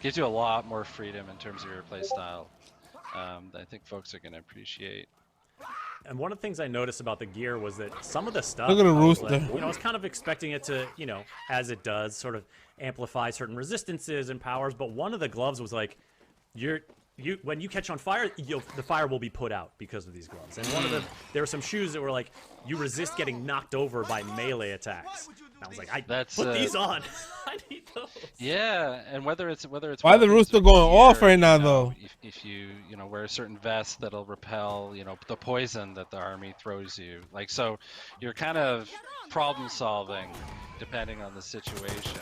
[SPEAKER 4] gives you a lot more freedom in terms of your playstyle. That I think folks are going to appreciate.
[SPEAKER 2] And one of the things I noticed about the gear was that some of the stuff,
[SPEAKER 1] look at the rooster.
[SPEAKER 2] like, I was kind of expecting it to, as it does, sort of amplify certain resistances and powers. But one of the gloves was like, when you catch on fire, the fire will be put out because of these gloves. And there were some shoes that were like, you resist getting knocked over by melee attacks. And I was like, put these on. I need those.
[SPEAKER 4] Yeah, and whether it's
[SPEAKER 1] why the rooster going off right now though?
[SPEAKER 4] If you wear a certain vest that'll repel the poison that the army throws you, like, so you're kind of problem solving depending on the situation.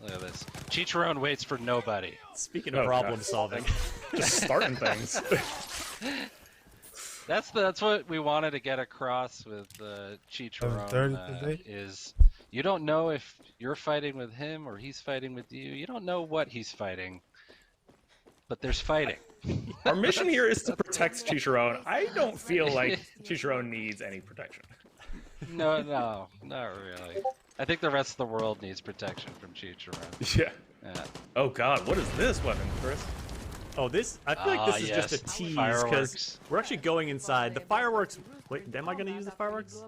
[SPEAKER 4] Look at this. Chicharron waits for nobody.
[SPEAKER 2] Speaking of problem solving,
[SPEAKER 3] just starting things.
[SPEAKER 4] That's what we wanted to get across with Chicharron. Is you don't know if you're fighting with him or he's fighting with you. You don't know what he's fighting, but there's fighting.
[SPEAKER 3] Our mission here is to protect Chicharron. I don't feel like Chicharron needs any protection.
[SPEAKER 4] No, not really. I think the rest of the world needs protection from Chicharron.
[SPEAKER 3] Yeah. Oh God, what is this weapon, Chris?
[SPEAKER 2] Oh, I feel like this is just a tease because we're actually going inside. The fireworks. Wait, am I going to use the fireworks?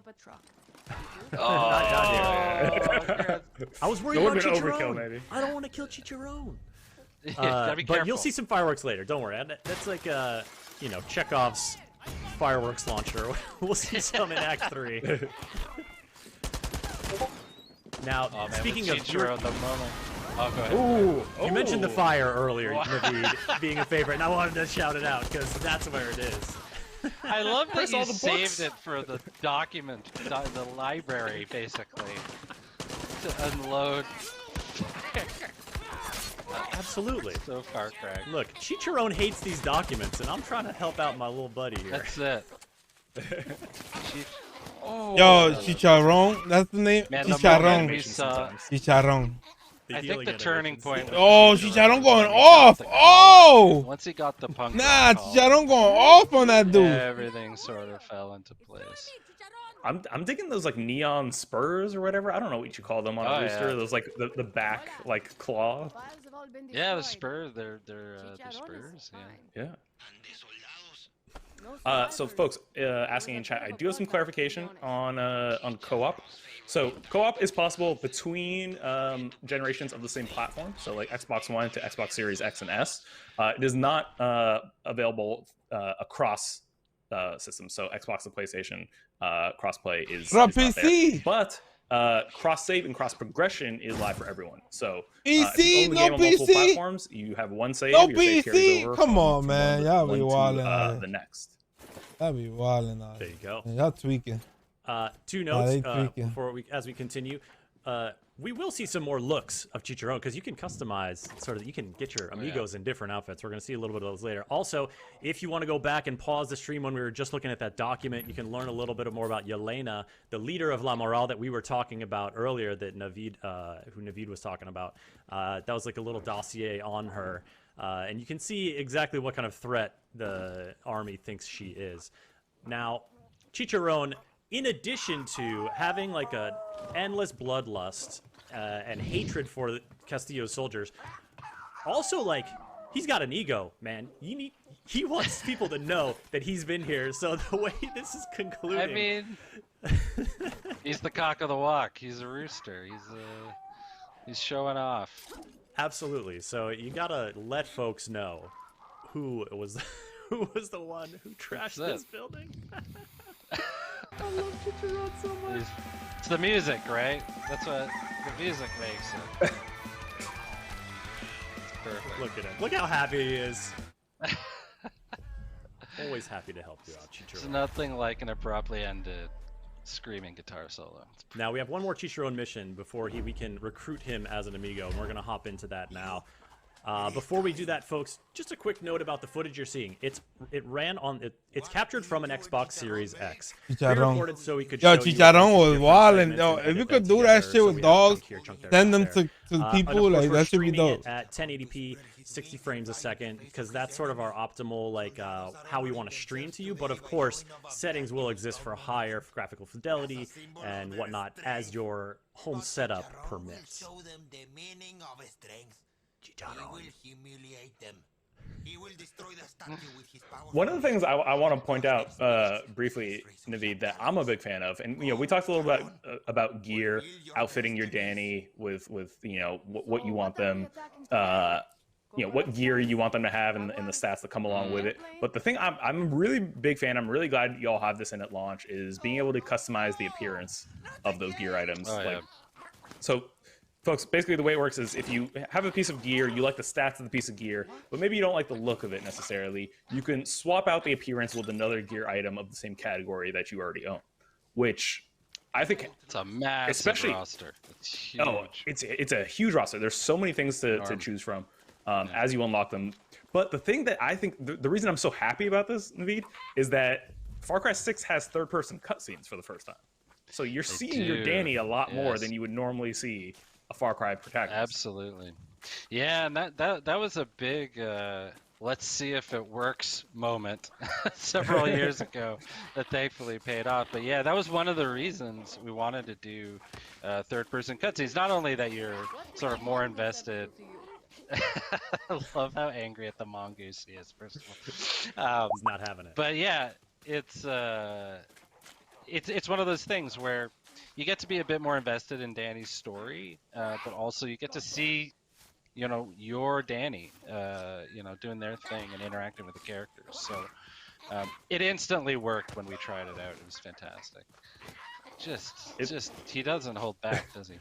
[SPEAKER 2] I was worried about Chicharron. I don't want to kill Chicharron. But you'll see some fireworks later. Don't worry. That's like Chekhov's fireworks launcher. We'll see some in Act 3. Now, speaking of
[SPEAKER 4] Chicharron, the moment. Oh, go ahead.
[SPEAKER 2] You mentioned the fire earlier, Naveed, being a favorite, and I wanted to shout it out because that's where it is.
[SPEAKER 4] I love that you saved it for the document, the library, basically, to unload.
[SPEAKER 2] Absolutely.
[SPEAKER 4] So far, Craig.
[SPEAKER 2] Look, Chicharron hates these documents, and I'm trying to help out my little buddy here.
[SPEAKER 4] That's it.
[SPEAKER 1] Yo, Chicharron, that's the name?
[SPEAKER 4] Man,
[SPEAKER 1] Chicharron. Chicharron.
[SPEAKER 4] I think the turning point
[SPEAKER 1] was Chicharron going off! Oh!
[SPEAKER 4] Once he got the punk
[SPEAKER 1] nah, Chicharron going off on that dude.
[SPEAKER 4] Everything sort of fell into place.
[SPEAKER 3] I'm digging those like neon spurs or whatever. I don't know what you call them on a rooster. Yeah. Those like the back like claw.
[SPEAKER 4] Yeah, the spurs. They're spurs.
[SPEAKER 3] Yeah. So folks asking in chat, I do have some clarification on co-op. So co-op is possible between generations of the same platform, so like Xbox One to Xbox Series X and S. It is not available across systems, so Xbox and PlayStation crossplay is not there. But cross-save and cross-progression is live for everyone. So if you own the game on multiple platforms, you have one save, your save carries over.
[SPEAKER 1] Come on, man. Y'all be wildin'.
[SPEAKER 3] The next.
[SPEAKER 1] Y'all be wildin'.
[SPEAKER 2] There you go.
[SPEAKER 1] Y'all tweaking.
[SPEAKER 2] Two notes before as we continue. We will see some more looks of Chicharron because you can customize you can get your Amigos in different outfits. We're going to see a little bit of those later. Also, if you want to go back and pause the stream when we were just looking at that document, you can learn a little bit more about Yelena, the leader of La Moral that we were talking about earlier, that who Naveed was talking about. That was like a little dossier on her. And you can see exactly what kind of threat the army thinks she is. Now, Chicharron, in addition to having like a endless bloodlust and hatred for Castillo's soldiers, also like he's got an ego, man. He wants people to know that he's been here. So the way this is concluding,
[SPEAKER 4] I mean, he's the cock of the walk. He's a rooster. He's showing off.
[SPEAKER 2] Absolutely. So you gotta let folks know who was the one who trashed this building. I love Chicharron so much.
[SPEAKER 4] It's the music, right? That's what the music makes it. It's perfect.
[SPEAKER 2] Look at him. Look how happy he is. Always happy to help you out, Chicharron.
[SPEAKER 4] It's nothing like an abruptly ended screaming guitar solo.
[SPEAKER 2] Now we have one more Chicharron mission before we can recruit him as an amigo, and we're gonna hop into that now. Before we do that, folks, just a quick note about the footage you're seeing. It's captured from an Xbox Series X. Pre-recorded so we could show you
[SPEAKER 1] Chicharron was wild, and
[SPEAKER 2] segments
[SPEAKER 1] if you
[SPEAKER 2] edit
[SPEAKER 1] could
[SPEAKER 2] them
[SPEAKER 1] do that
[SPEAKER 2] together.
[SPEAKER 1] shit
[SPEAKER 2] So
[SPEAKER 1] with
[SPEAKER 2] we have
[SPEAKER 1] dogs,
[SPEAKER 2] chunk here, chunk there,
[SPEAKER 1] send them
[SPEAKER 2] chunk there.
[SPEAKER 1] to
[SPEAKER 2] And
[SPEAKER 1] people,
[SPEAKER 2] of course,
[SPEAKER 1] like
[SPEAKER 2] we're
[SPEAKER 1] that should be
[SPEAKER 2] streaming
[SPEAKER 1] dope.
[SPEAKER 2] it at 1080p, 60 frames a second, because that's sort of our optimal, like, how we want to stream to you. But of course, settings will exist for higher graphical fidelity and whatnot as your home setup permits.
[SPEAKER 5] Show them the meaning of strength. He will humiliate them. He will destroy the statue with his power.
[SPEAKER 3] One of the things I want to point out briefly, Naveed, that I'm a big fan of, and we talked a little about gear, outfitting your Danny with what you want them, what gear you want them to have and the stats that come along with it. But the thing I'm a really big fan, I'm really glad y'all have this in at launch, is being able to customize the appearance of those gear items. So, folks, basically the way it works is if you have a piece of gear, you like the stats of the piece of gear, but maybe you don't like the look of it necessarily, you can swap out the appearance with another gear item of the same category that you already own, which I think
[SPEAKER 4] it's a massive roster. It's huge.
[SPEAKER 3] Oh, it's a huge roster. There's so many things to choose from as you unlock them. But the thing that I think, the reason I'm so happy about this, Naveed, is that Far Cry 6 has third-person cutscenes for the first time. So you're seeing your Danny a lot more than you would normally see a Far Cry protagonist.
[SPEAKER 4] Absolutely. Yeah, and that was a big let's see if it works moment several years ago that thankfully paid off. But yeah, that was one of the reasons we wanted to do third-person cutscenes. Not only that you're sort of more invested. I love how angry at the mongoose he is, first of all.
[SPEAKER 2] He's not having it.
[SPEAKER 4] But yeah, it's one of those things where you get to be a bit more invested in Danny's story, but also you get to see, your Danny, doing their thing and interacting with the characters. So it instantly worked when we tried it out. It was fantastic. Just he doesn't hold back, does he?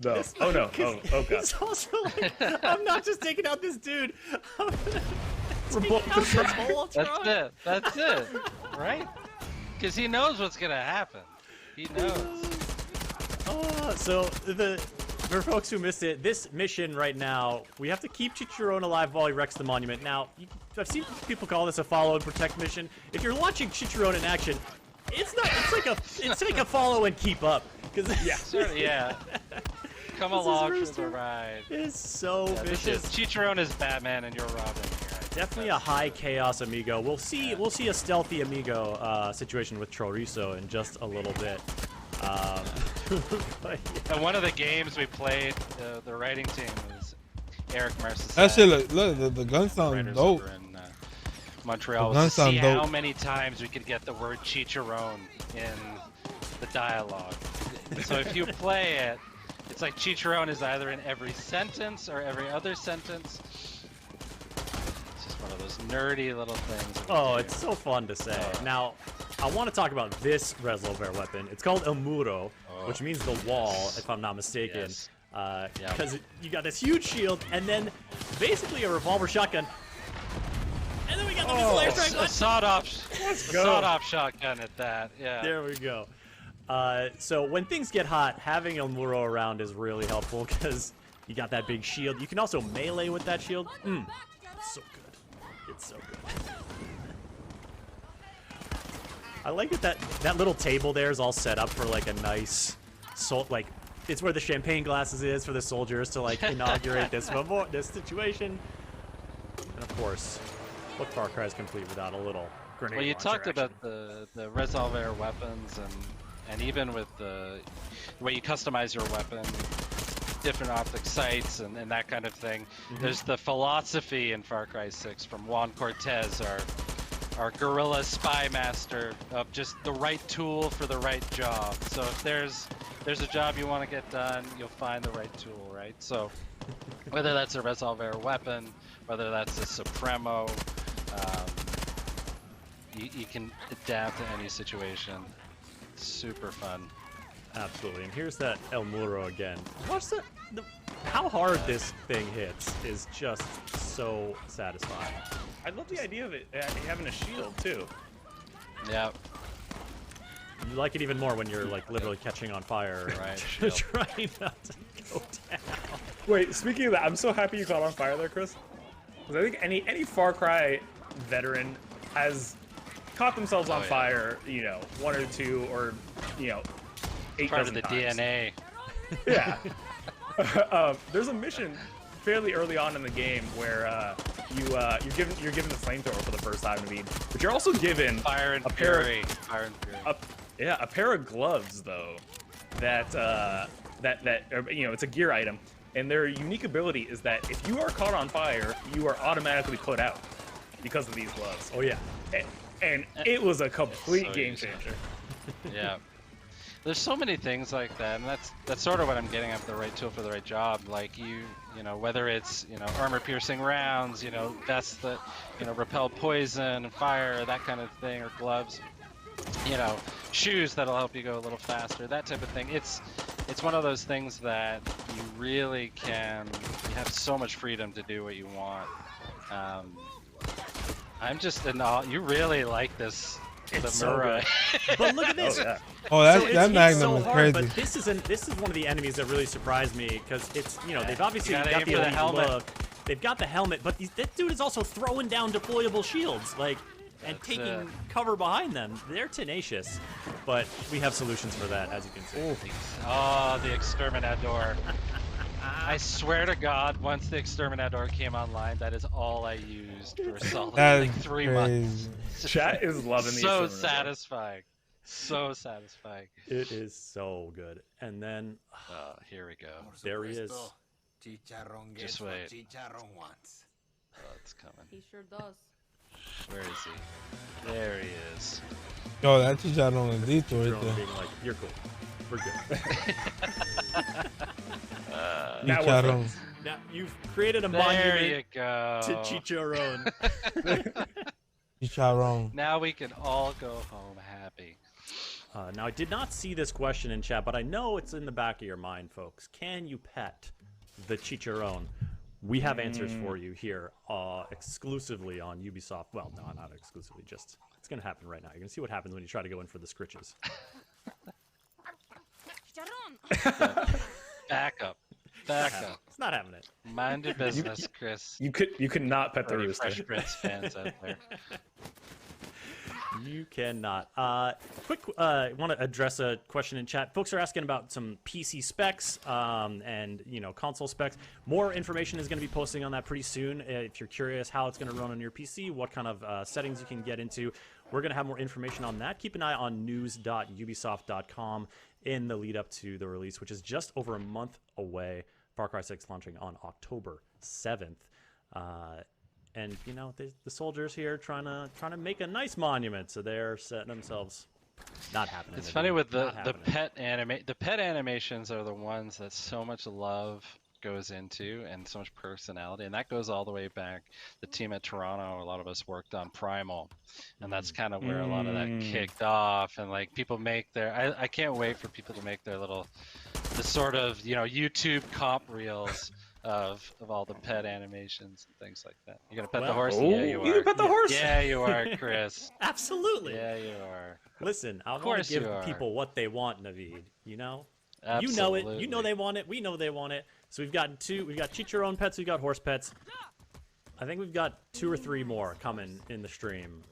[SPEAKER 3] No. Oh no. Oh god.
[SPEAKER 2] It's also like, I'm not just taking out this dude.
[SPEAKER 4] That's it. Right? Because he knows what's gonna happen. He knows.
[SPEAKER 2] So for folks who missed it, this mission right now, we have to keep Chicharron alive while he wrecks the monument. Now, I've seen people call this a follow and protect mission. If you're watching Chicharron in action, it's like a follow and keep up.
[SPEAKER 4] Yeah. Come along for the ride.
[SPEAKER 2] It's so vicious.
[SPEAKER 4] Chicharron is Batman and you're Robin here.
[SPEAKER 2] Definitely a high chaos Amigo. We'll see a stealthy Amigo situation with Chorizo in just a little bit. But, yeah.
[SPEAKER 4] And one of the games we played, the writing team was Eric Mercer.
[SPEAKER 1] That shit look, the gun sounds dope.
[SPEAKER 4] In Montreal was to see how many times we could get the word Chicharron in the dialogue. So if you play it, it's like Chicharron is either in every sentence or every other sentence. It's just one of those nerdy little things.
[SPEAKER 2] Oh, it's so fun to say. Now, I want to talk about this resolver weapon. It's called El Muro, which means the wall, if I'm not mistaken. Because you got this huge shield, and then basically a revolver shotgun. And then we got the missile airstrike.
[SPEAKER 4] A sawed-off shotgun at that. Yeah.
[SPEAKER 2] There we go. So when things get hot, having El Muro around is really helpful because you got that big shield. You can also melee with that shield. So good. It's so good. I like that little table there is all set up for like a nice, it's where the champagne glasses is for the soldiers to like inaugurate this situation. And of course, what Far Cry is complete without a little grenade
[SPEAKER 4] Well, you
[SPEAKER 2] launcher
[SPEAKER 4] talked
[SPEAKER 2] action.
[SPEAKER 4] about the resolver weapons and even with the way you customize your weapon, different optic sights and that kind of thing. There's the philosophy in Far Cry 6 from Juan Cortez, our guerrilla spy master, of just the right tool for the right job. So if there's a job you want to get done, you'll find the right tool, right? So whether that's a resolver weapon, whether that's a Supremo, you can adapt to any situation. It's super fun.
[SPEAKER 2] Absolutely, and here's that El Muro again. Watch how hard this thing hits is just so satisfying.
[SPEAKER 3] I love the idea of it having a shield too.
[SPEAKER 4] Yeah.
[SPEAKER 2] You like it even more when you're like literally catching on fire,
[SPEAKER 4] right?
[SPEAKER 2] Trying not to go down.
[SPEAKER 3] Wait, speaking of that, I'm so happy you caught on fire there, Chris. Because I think any Far Cry veteran has caught themselves on fire, you know, 1 or 2 or, you know, 8
[SPEAKER 4] Part of the
[SPEAKER 3] times.
[SPEAKER 4] DNA.
[SPEAKER 3] Yeah. There's a mission fairly early on in the game where you're given the flamethrower for the first time, Naveed, but you're also given
[SPEAKER 4] Fire and
[SPEAKER 3] a pair
[SPEAKER 4] Fury. Fire and Fury.
[SPEAKER 3] a pair of gloves though that you know, it's a gear item, and their unique ability is that if you are caught on fire, you are automatically put out because of these gloves.
[SPEAKER 2] Oh yeah.
[SPEAKER 3] And it was a complete
[SPEAKER 4] So
[SPEAKER 3] game
[SPEAKER 4] useful.
[SPEAKER 3] changer.
[SPEAKER 4] Yeah. There's so many things like that, and that's sort of what I'm getting at, the right tool for the right job. Like you know, whether it's, you know, armor-piercing rounds, you know, vests that, you know, repel poison and fire, that kind of thing, or gloves, you know, shoes that'll help you go a little faster, that type of thing. It's one of those things that you really can, you have so much freedom to do what you want. I'm just in awe. You really like this.
[SPEAKER 2] It's
[SPEAKER 4] the Murray.
[SPEAKER 2] so but look at this.
[SPEAKER 3] Oh, yeah.
[SPEAKER 1] Oh,
[SPEAKER 2] That
[SPEAKER 1] Magnum
[SPEAKER 2] so
[SPEAKER 1] is
[SPEAKER 2] hard,
[SPEAKER 1] crazy.
[SPEAKER 2] but this is one of the enemies that really surprised me, because it's, you know, they've obviously
[SPEAKER 4] gotta
[SPEAKER 2] got
[SPEAKER 4] aim
[SPEAKER 2] the
[SPEAKER 4] for the
[SPEAKER 2] elite
[SPEAKER 4] helmet.
[SPEAKER 2] look. They've got the helmet, but that dude is also throwing down deployable shields, like, and
[SPEAKER 4] That's
[SPEAKER 2] taking
[SPEAKER 4] it.
[SPEAKER 2] cover behind them. They're tenacious, but we have solutions for that, as you can see.
[SPEAKER 4] Oh, the Exterminator. I swear to God, once the Exterminator came online, that is all I used for a solid
[SPEAKER 1] That's
[SPEAKER 4] like 3
[SPEAKER 1] crazy.
[SPEAKER 4] months.
[SPEAKER 3] Chat is loving the
[SPEAKER 4] So
[SPEAKER 3] Exterminator.
[SPEAKER 4] satisfying. So satisfying.
[SPEAKER 2] It is so good. And then
[SPEAKER 4] Oh, here we go.
[SPEAKER 2] there he is.
[SPEAKER 5] Chicharrón
[SPEAKER 4] Just
[SPEAKER 5] gets what
[SPEAKER 4] wait.
[SPEAKER 5] Chicharrón wants.
[SPEAKER 4] Oh, it's coming.
[SPEAKER 6] He sure does.
[SPEAKER 4] Where is he? There he is.
[SPEAKER 1] Yo, that chicharrón is lethal right
[SPEAKER 2] Drone
[SPEAKER 1] there.
[SPEAKER 2] being like, you're cool. We're good.
[SPEAKER 3] Now we're
[SPEAKER 1] Chicharrón.
[SPEAKER 3] friends.
[SPEAKER 2] Now you've created a
[SPEAKER 4] There
[SPEAKER 2] monument
[SPEAKER 4] you go.
[SPEAKER 2] to Chicharron.
[SPEAKER 1] Chicharron.
[SPEAKER 4] Now we can all go home happy.
[SPEAKER 2] Now, I did not see this question in chat, but I know it's in the back of your mind, folks. Can you pet the Chicharron? We have answers for you here, exclusively on Ubisoft. Well, no, not exclusively, just it's going to happen right now. You're going to see what happens when you try to go in for the scritches.
[SPEAKER 6] Chicharrón.
[SPEAKER 4] Back up. Back up.
[SPEAKER 2] It's not having it.
[SPEAKER 4] Mind your business, Chris.
[SPEAKER 3] You could not pet the
[SPEAKER 4] For any
[SPEAKER 3] rooster.
[SPEAKER 4] Fresh Prince fans out there.
[SPEAKER 2] You cannot. Want to address a question in chat. Folks are asking about some PC specs and, you know, console specs. More information is going to be posting on that pretty soon. If you're curious how it's going to run on your PC, what kind of settings you can get into, we're going to have more information on that. Keep an eye on news.ubisoft.com in the lead up to the release, which is just over a month away. Far Cry 6 launching on October 7th. And you know, the soldiers here trying to make a nice monument, so they're setting themselves. Not happening.
[SPEAKER 4] It's funny with the
[SPEAKER 2] happening.
[SPEAKER 4] pet animations are the ones that so much love goes into and so much personality, and that goes all the way back. The team at Toronto, a lot of us worked on Primal, and that's kind of where a lot of that kicked off. And like people make their, I can't wait for people to make their little, the sort of, you know, YouTube comp reels of all the pet animations and things like that. You gonna pet the horse?
[SPEAKER 3] Oh,
[SPEAKER 4] Yeah, you are.
[SPEAKER 3] you can pet the horse?
[SPEAKER 4] Yeah, you are, Chris.
[SPEAKER 2] Absolutely.
[SPEAKER 4] Yeah, you are.
[SPEAKER 2] Listen, I want
[SPEAKER 4] course
[SPEAKER 2] to give
[SPEAKER 4] you are.
[SPEAKER 2] people what they want, Naveed. You know,
[SPEAKER 4] Absolutely.
[SPEAKER 2] you know it. You know they want it. We know they want it. So we've got Chicharron pets. We've got horse pets. I think we've got 2 or 3 more coming in the stream.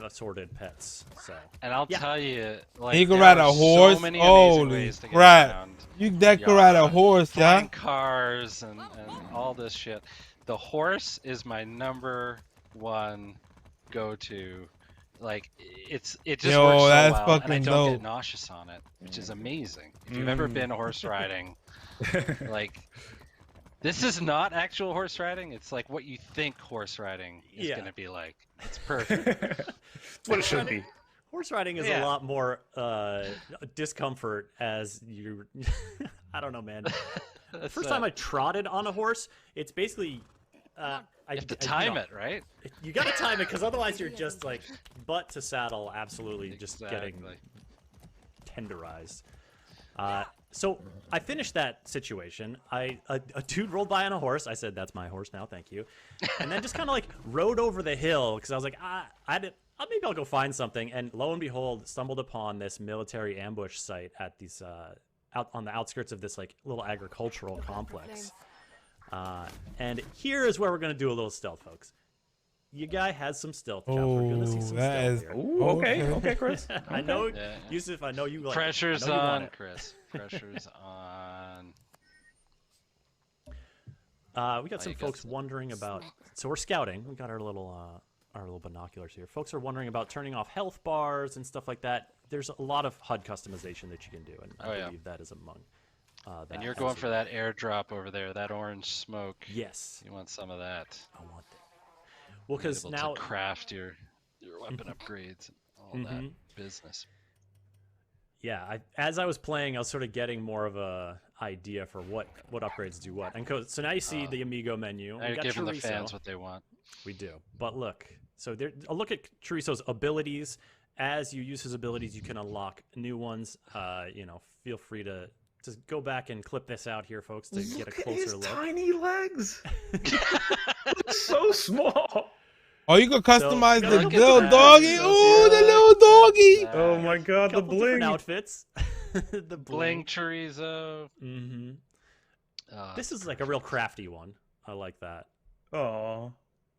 [SPEAKER 2] Assorted pets. So.
[SPEAKER 4] And I'll
[SPEAKER 2] Yeah.
[SPEAKER 4] tell you, like,
[SPEAKER 1] You can
[SPEAKER 4] there
[SPEAKER 1] ride
[SPEAKER 4] are
[SPEAKER 1] a horse?
[SPEAKER 4] So many amazing
[SPEAKER 1] Holy
[SPEAKER 4] ways to get
[SPEAKER 1] crap.
[SPEAKER 4] around
[SPEAKER 1] That could ride a
[SPEAKER 4] Yara.
[SPEAKER 1] horse, yeah?
[SPEAKER 4] Flying cars and all this shit. The horse is my #1 go-to. Like it just
[SPEAKER 1] Yo,
[SPEAKER 4] works so
[SPEAKER 1] that's
[SPEAKER 4] well, and I
[SPEAKER 1] fucking
[SPEAKER 4] don't
[SPEAKER 1] dope.
[SPEAKER 4] get nauseous on it, which is amazing. If you've ever been horse riding, like this is not actual horse riding. It's like what you think horse riding is
[SPEAKER 2] Yeah.
[SPEAKER 4] gonna be like. It's perfect.
[SPEAKER 3] It's what it should be.
[SPEAKER 2] Horse riding is
[SPEAKER 4] Yeah.
[SPEAKER 2] a lot more discomfort as you. I don't know, man.
[SPEAKER 4] That's,
[SPEAKER 2] First time I trotted on a horse, it's basically.
[SPEAKER 4] you have to time it, right?
[SPEAKER 2] You got to time it, because otherwise you're just like butt to saddle, absolutely just getting
[SPEAKER 4] Exactly.
[SPEAKER 2] tenderized. So I finished that situation. A dude rolled by on a horse. I said, "That's my horse now, thank you." And then just kind of like rode over the hill, because I was like, maybe I'll go find something. And lo and behold, stumbled upon this military ambush site at these out on the outskirts of this like little agricultural complex. And here is where we're going to do a little stealth, folks. You guy has some stealth jump. We're going to see some stealth here.
[SPEAKER 3] Ooh, okay, Chris.
[SPEAKER 2] I know,
[SPEAKER 4] Yeah.
[SPEAKER 2] Yusuf, I know you like
[SPEAKER 4] Pressure's
[SPEAKER 2] it. I know you want
[SPEAKER 4] on,
[SPEAKER 2] it.
[SPEAKER 4] Chris. Pressure's on.
[SPEAKER 2] We got some folks wondering about. So we're scouting. We got our little binoculars here. Folks are wondering about turning off health bars and stuff like that. There's a lot of HUD customization that you can do, and I believe that is among.
[SPEAKER 4] And you're going for that airdrop over there, that orange smoke.
[SPEAKER 2] Yes.
[SPEAKER 4] You want some of that.
[SPEAKER 2] I want that. Well, because now
[SPEAKER 4] to craft your weapon upgrades and all that business.
[SPEAKER 2] Yeah, as I was playing, I was sort of getting more of a idea for what upgrades do what. And so now you see the Amigo menu.
[SPEAKER 4] Now you're giving the fans what they want.
[SPEAKER 2] We do. But look, so a look at Chorizo's abilities. As you use his abilities, you can unlock new ones. Feel free to just go back and clip this out here, folks, to get a closer look.
[SPEAKER 3] Tiny legs. So small.
[SPEAKER 1] Oh, you can customize the
[SPEAKER 4] look at
[SPEAKER 1] little
[SPEAKER 4] that.
[SPEAKER 1] doggy. Oh, the little doggy.
[SPEAKER 3] Oh my god, the
[SPEAKER 2] Couple
[SPEAKER 3] bling.
[SPEAKER 2] different outfits. The
[SPEAKER 4] Bling chorizo.
[SPEAKER 2] Mm-hmm. This is like a real crafty one. I like that.
[SPEAKER 3] Oh.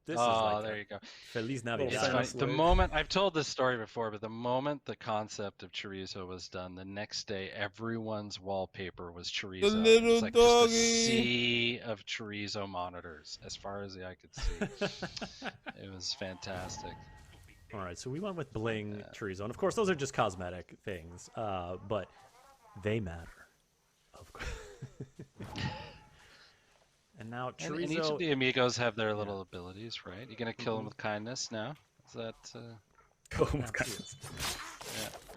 [SPEAKER 2] This is like
[SPEAKER 4] there you go.
[SPEAKER 2] Feliz Navidad.
[SPEAKER 4] It's funny. The moment I've told this story before, but the moment the concept of chorizo was done, the next day everyone's wallpaper was chorizo.
[SPEAKER 1] The little
[SPEAKER 4] it's like
[SPEAKER 1] doggy.
[SPEAKER 4] just a sea of chorizo monitors, as far as the eye could see. It was fantastic.
[SPEAKER 2] All right, so we went with bling chorizo, and of course those are just cosmetic things, but they matter, of course. And now chorizo.
[SPEAKER 4] And each of the amigos have their little abilities, right? You're gonna kill them with kindness now. Is that?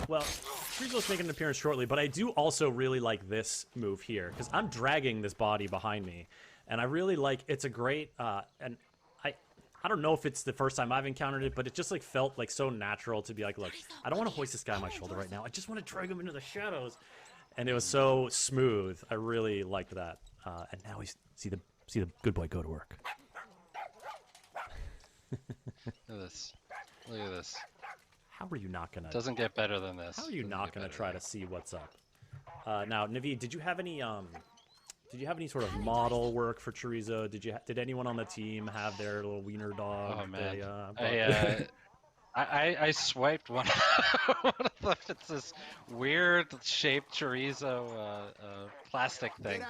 [SPEAKER 2] Well, Chorizo's making an appearance shortly, but I do also really like this move here because I'm dragging this body behind me, and I really like. It's a great, and I don't know if it's the first time I've encountered it, but it just like felt like so natural to be like, look, I don't want to hoist this guy on my shoulder right now. I just want to drag him into the shadows, and it was so smooth. I really liked that. And now we see the good boy go to work.
[SPEAKER 4] Look at this. Look at this.
[SPEAKER 2] How are you not gonna?
[SPEAKER 4] Doesn't get better than this.
[SPEAKER 2] How are you not gonna try to see what's up? Now, Naveed, did you have any sort of model work for Chorizo? Did anyone on the team have their little wiener dog?
[SPEAKER 4] Oh man, I swiped one. One of them. It's this weird shaped chorizo plastic thing,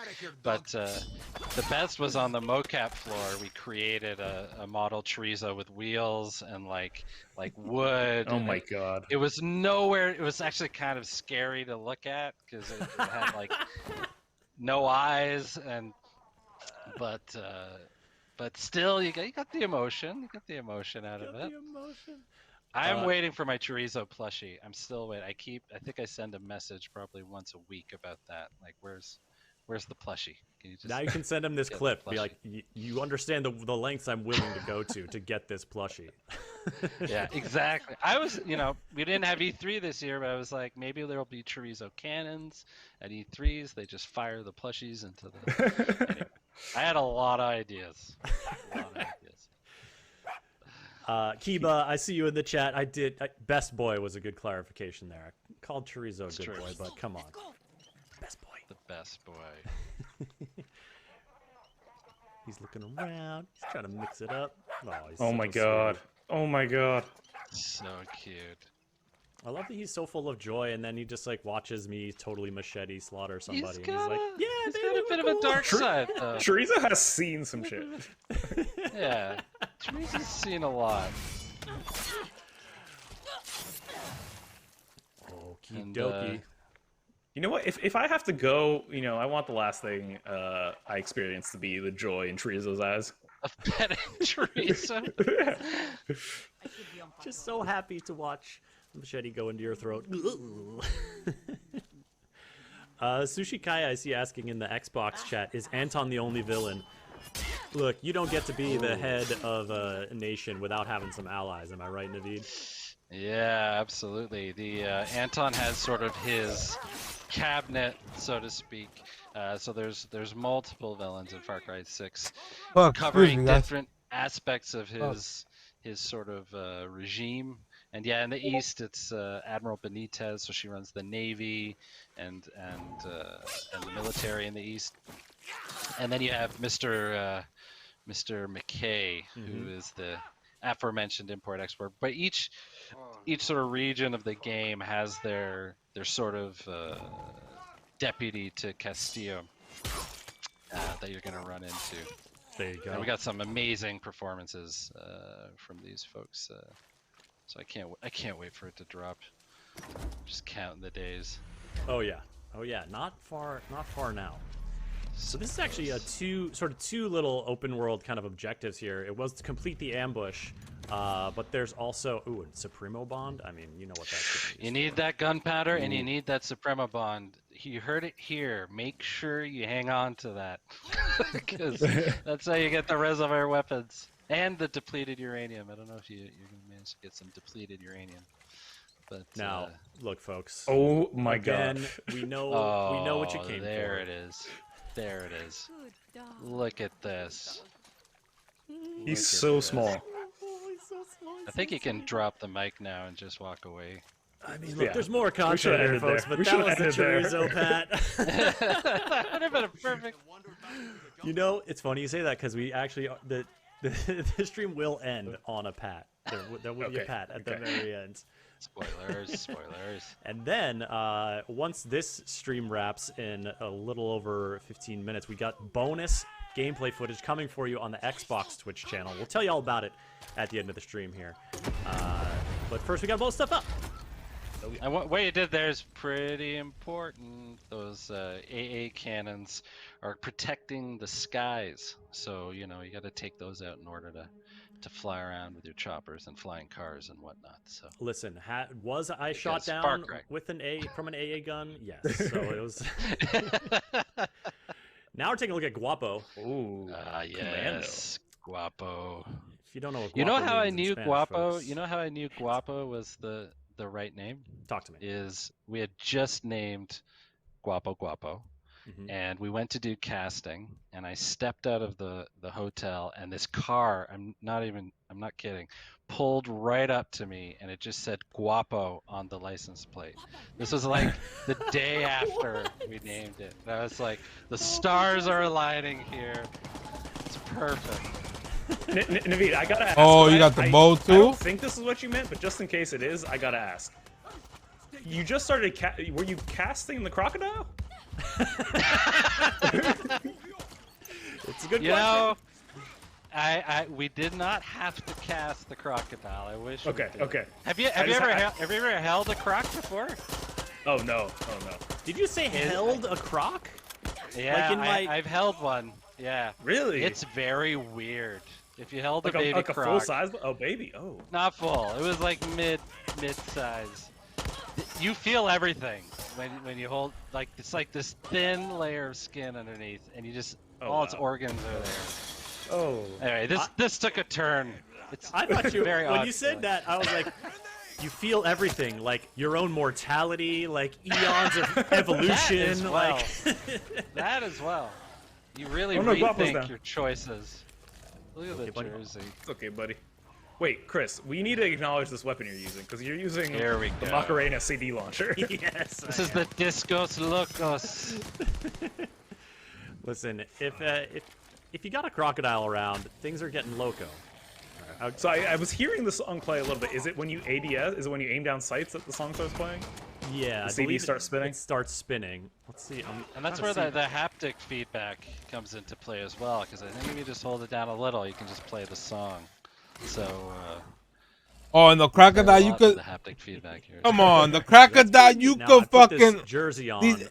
[SPEAKER 4] but the best was on the mocap floor. We created a model chorizo with wheels and like wood.
[SPEAKER 3] Oh my god!
[SPEAKER 4] It was nowhere. It was actually kind of scary to look at because it had like no eyes but still you got the emotion. You got the emotion out of it. I'm waiting for my chorizo plushie. I'm still waiting. I think I send a message probably once a week about that. Like, where's the plushie? Can you just
[SPEAKER 2] now you can send him this clip. Be like, you understand the lengths I'm willing to go to get this plushie.
[SPEAKER 4] Yeah, exactly. I was, we didn't have E3 this year, but I was like, maybe there'll be chorizo cannons at E3s. They just fire the plushies into the. Anyway, I had a lot of ideas.
[SPEAKER 2] Kiba, I see you in the chat. Best boy was a good clarification there. I called Chorizo a good boy, but come on. Best boy.
[SPEAKER 4] The best boy.
[SPEAKER 2] He's looking around. He's trying to mix it up.
[SPEAKER 3] Oh my god. Oh my god.
[SPEAKER 4] So cute.
[SPEAKER 2] I love that he's so full of joy, and then he just like watches me totally machete slaughter somebody.
[SPEAKER 4] He's got
[SPEAKER 2] like, yeah,
[SPEAKER 4] he's got a bit of a dark side.
[SPEAKER 3] Chorizo has seen some shit.
[SPEAKER 4] Yeah, Chorizo's seen a lot.
[SPEAKER 2] Okie dokie.
[SPEAKER 3] You know what? If I have to go, I want the last thing I experience to be the joy in Chorizo's eyes.
[SPEAKER 4] Of petting Chorizo.
[SPEAKER 2] Just so happy to watch the machete go into your throat. Sushi Kaya, I see asking in the Xbox chat, is Anton the only villain? Look, you don't get to be the head of a nation without having some allies. Am I right, Naveed?
[SPEAKER 4] Yeah, absolutely. The Anton has sort of his cabinet, so to speak. So there's multiple villains in Far Cry 6, covering different aspects of his sort of regime. And yeah, in the east, it's Admiral Benitez, so she runs the navy and the military in the east. And then you have Mr. McKay, who is the aforementioned import-export. But each sort of region of the game has their sort of deputy to Castillo that you're going to run into.
[SPEAKER 2] There you go.
[SPEAKER 4] And we got some amazing performances from these folks. So I can't wait for it to drop. Just counting the days.
[SPEAKER 2] Oh yeah. Not far now. So this is actually two little open world kind of objectives here. It was to complete the ambush, but there's also a Supremo bond. I mean, you know what that's.
[SPEAKER 4] You need that gunpowder and you need that Supremo bond. You heard it here. Make sure you hang on to that, because that's how you get the reservoir weapons and the depleted uranium. I don't know if you're gonna manage to get some depleted uranium. But
[SPEAKER 2] now, look, folks.
[SPEAKER 3] Oh my
[SPEAKER 2] god.
[SPEAKER 3] God.
[SPEAKER 2] We know what you came for.
[SPEAKER 4] There it is. There it is. Look at this.
[SPEAKER 3] He's so small.
[SPEAKER 4] I think you can drop the mic now and just walk away.
[SPEAKER 2] I mean, look, there's more content here, folks, but that was the chorizo, Pat.
[SPEAKER 4] That would have been a perfect.
[SPEAKER 2] You know, it's funny you say that because we actually the stream will end on a pat. There will be a pat at the very end.
[SPEAKER 4] Spoilers.
[SPEAKER 2] And then once this stream wraps in a little over 15 minutes, we got bonus gameplay footage coming for you on the Xbox Twitch channel. We'll tell you all about it at the end of the stream here. But first, we got to blow stuff up.
[SPEAKER 4] And what you did there is pretty important. Those AA cannons are protecting the skies, so you got to take those out in order to fly around with your choppers and flying cars and whatnot. So
[SPEAKER 2] listen, was I shot down with from an AA gun? Yes. So it was. Now we're taking a look at Guapo.
[SPEAKER 4] Ooh, yes, Guapo.
[SPEAKER 2] If you don't know what Guapo
[SPEAKER 4] you know how I
[SPEAKER 2] means
[SPEAKER 4] knew
[SPEAKER 2] in Spanish,
[SPEAKER 4] Guapo?
[SPEAKER 2] folks.
[SPEAKER 4] You know how I knew Guapo was the right name?
[SPEAKER 2] Talk to me.
[SPEAKER 4] Is we had just named Guapo, and we went to do casting, and I stepped out of the hotel, and this car, I'm not kidding, pulled right up to me, and it just said Guapo on the license plate. This was like the day after we named it. And I was like, the stars are aligning here. It's perfect.
[SPEAKER 3] Naveed, I gotta ask.
[SPEAKER 1] Oh, you got the bow too?
[SPEAKER 3] I don't think this is what you meant, but just in case it is, I gotta ask. You just started. Were you casting the crocodile?
[SPEAKER 2] It's a good question.
[SPEAKER 4] Know, we did not have to cast the crocodile. I wish.
[SPEAKER 3] Okay.
[SPEAKER 4] Have you ever held a croc before?
[SPEAKER 3] Oh no.
[SPEAKER 2] Did you say held a croc?
[SPEAKER 4] Yeah, I've held one. Yeah.
[SPEAKER 3] Really?
[SPEAKER 4] It's very weird. If you held a baby
[SPEAKER 3] like
[SPEAKER 4] croc.
[SPEAKER 3] a full size? Oh, baby. Oh.
[SPEAKER 4] Not full. It was like mid size. You feel everything when you hold, like, it's like this thin layer of skin underneath, and you just all its organs are there.
[SPEAKER 3] Oh.
[SPEAKER 4] Anyway, this took a turn.
[SPEAKER 2] I thought you
[SPEAKER 4] very
[SPEAKER 2] when you said that, I was like, you feel everything, like your own mortality, like eons of evolution,
[SPEAKER 4] that as well. You really
[SPEAKER 3] Guapo's
[SPEAKER 4] rethink
[SPEAKER 3] down.
[SPEAKER 4] your choices. Look at the jersey.
[SPEAKER 3] It's okay, buddy. Wait, Chris, we need to acknowledge this weapon you're using, because you're using the
[SPEAKER 4] go.
[SPEAKER 3] Macarena CD launcher.
[SPEAKER 2] Yes.
[SPEAKER 4] This is the Discos Locos.
[SPEAKER 2] Listen, if you got a crocodile around, things are getting loco.
[SPEAKER 3] So I was hearing the song play a little bit. Is it when you ADS? Is it when you aim down sights that the song starts playing?
[SPEAKER 2] Yeah,
[SPEAKER 3] the CD starts spinning?
[SPEAKER 2] It starts spinning. Let's see.
[SPEAKER 4] And that's where the haptic feedback comes into play as well, because I think if you just hold it down a little, you can just play the song. So,
[SPEAKER 1] oh, and the crocodile, you could.
[SPEAKER 4] The haptic feedback here.
[SPEAKER 1] Come on, the crocodile, you could fucking.
[SPEAKER 2] Jersey on.
[SPEAKER 1] These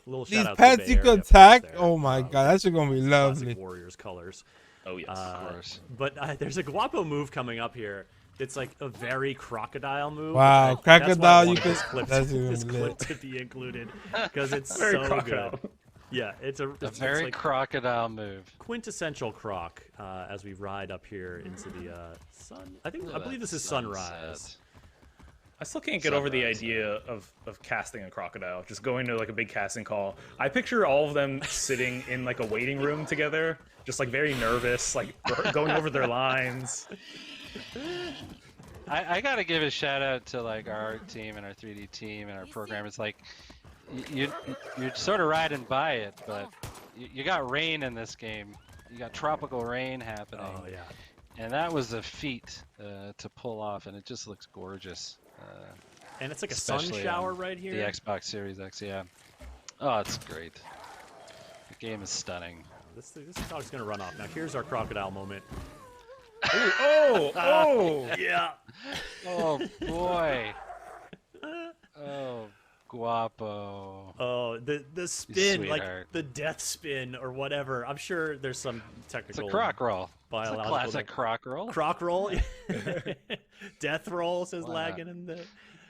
[SPEAKER 1] pets you could attack. Oh my god, that's gonna be lovely.
[SPEAKER 2] Warriors colors.
[SPEAKER 3] Oh yes,
[SPEAKER 4] of course.
[SPEAKER 2] But there's a Guapo move coming up here. It's like a very crocodile move.
[SPEAKER 1] Wow, crocodile, you could.
[SPEAKER 2] This clip to be included because it's so good. Yeah, it's a
[SPEAKER 4] very
[SPEAKER 2] like
[SPEAKER 4] crocodile move.
[SPEAKER 2] Quintessential croc as we ride up here into the sun. I believe this is sunrise.
[SPEAKER 3] I still can't get over the idea of casting a crocodile. Just going to like a big casting call. I picture all of them sitting in like a waiting room together, just like very nervous, like going over their lines.
[SPEAKER 4] I gotta give a shout out to like our art team and our 3D team and our programmers. Like you're sort of riding by it, but you got rain in this game. You got tropical rain happening.
[SPEAKER 2] Oh yeah.
[SPEAKER 4] And that was a feat to pull off, and it just looks gorgeous.
[SPEAKER 2] And it's like a sun
[SPEAKER 4] especially
[SPEAKER 2] shower
[SPEAKER 4] on
[SPEAKER 2] right here.
[SPEAKER 4] The Xbox Series X, yeah. Oh, it's great. The game is stunning.
[SPEAKER 2] This dog's gonna run off. Now here's our crocodile moment.
[SPEAKER 3] Oh!
[SPEAKER 2] Yeah.
[SPEAKER 4] Oh boy. Oh, guapo.
[SPEAKER 2] Oh, the spin, like
[SPEAKER 4] sweetheart.
[SPEAKER 2] the death spin or whatever. I'm sure there's some
[SPEAKER 4] It's
[SPEAKER 2] technical.
[SPEAKER 4] a croc roll. It's a
[SPEAKER 2] biological
[SPEAKER 4] classic croc roll.
[SPEAKER 2] Croc roll. Death roll says
[SPEAKER 4] Why
[SPEAKER 2] lagging
[SPEAKER 4] not?
[SPEAKER 2] in the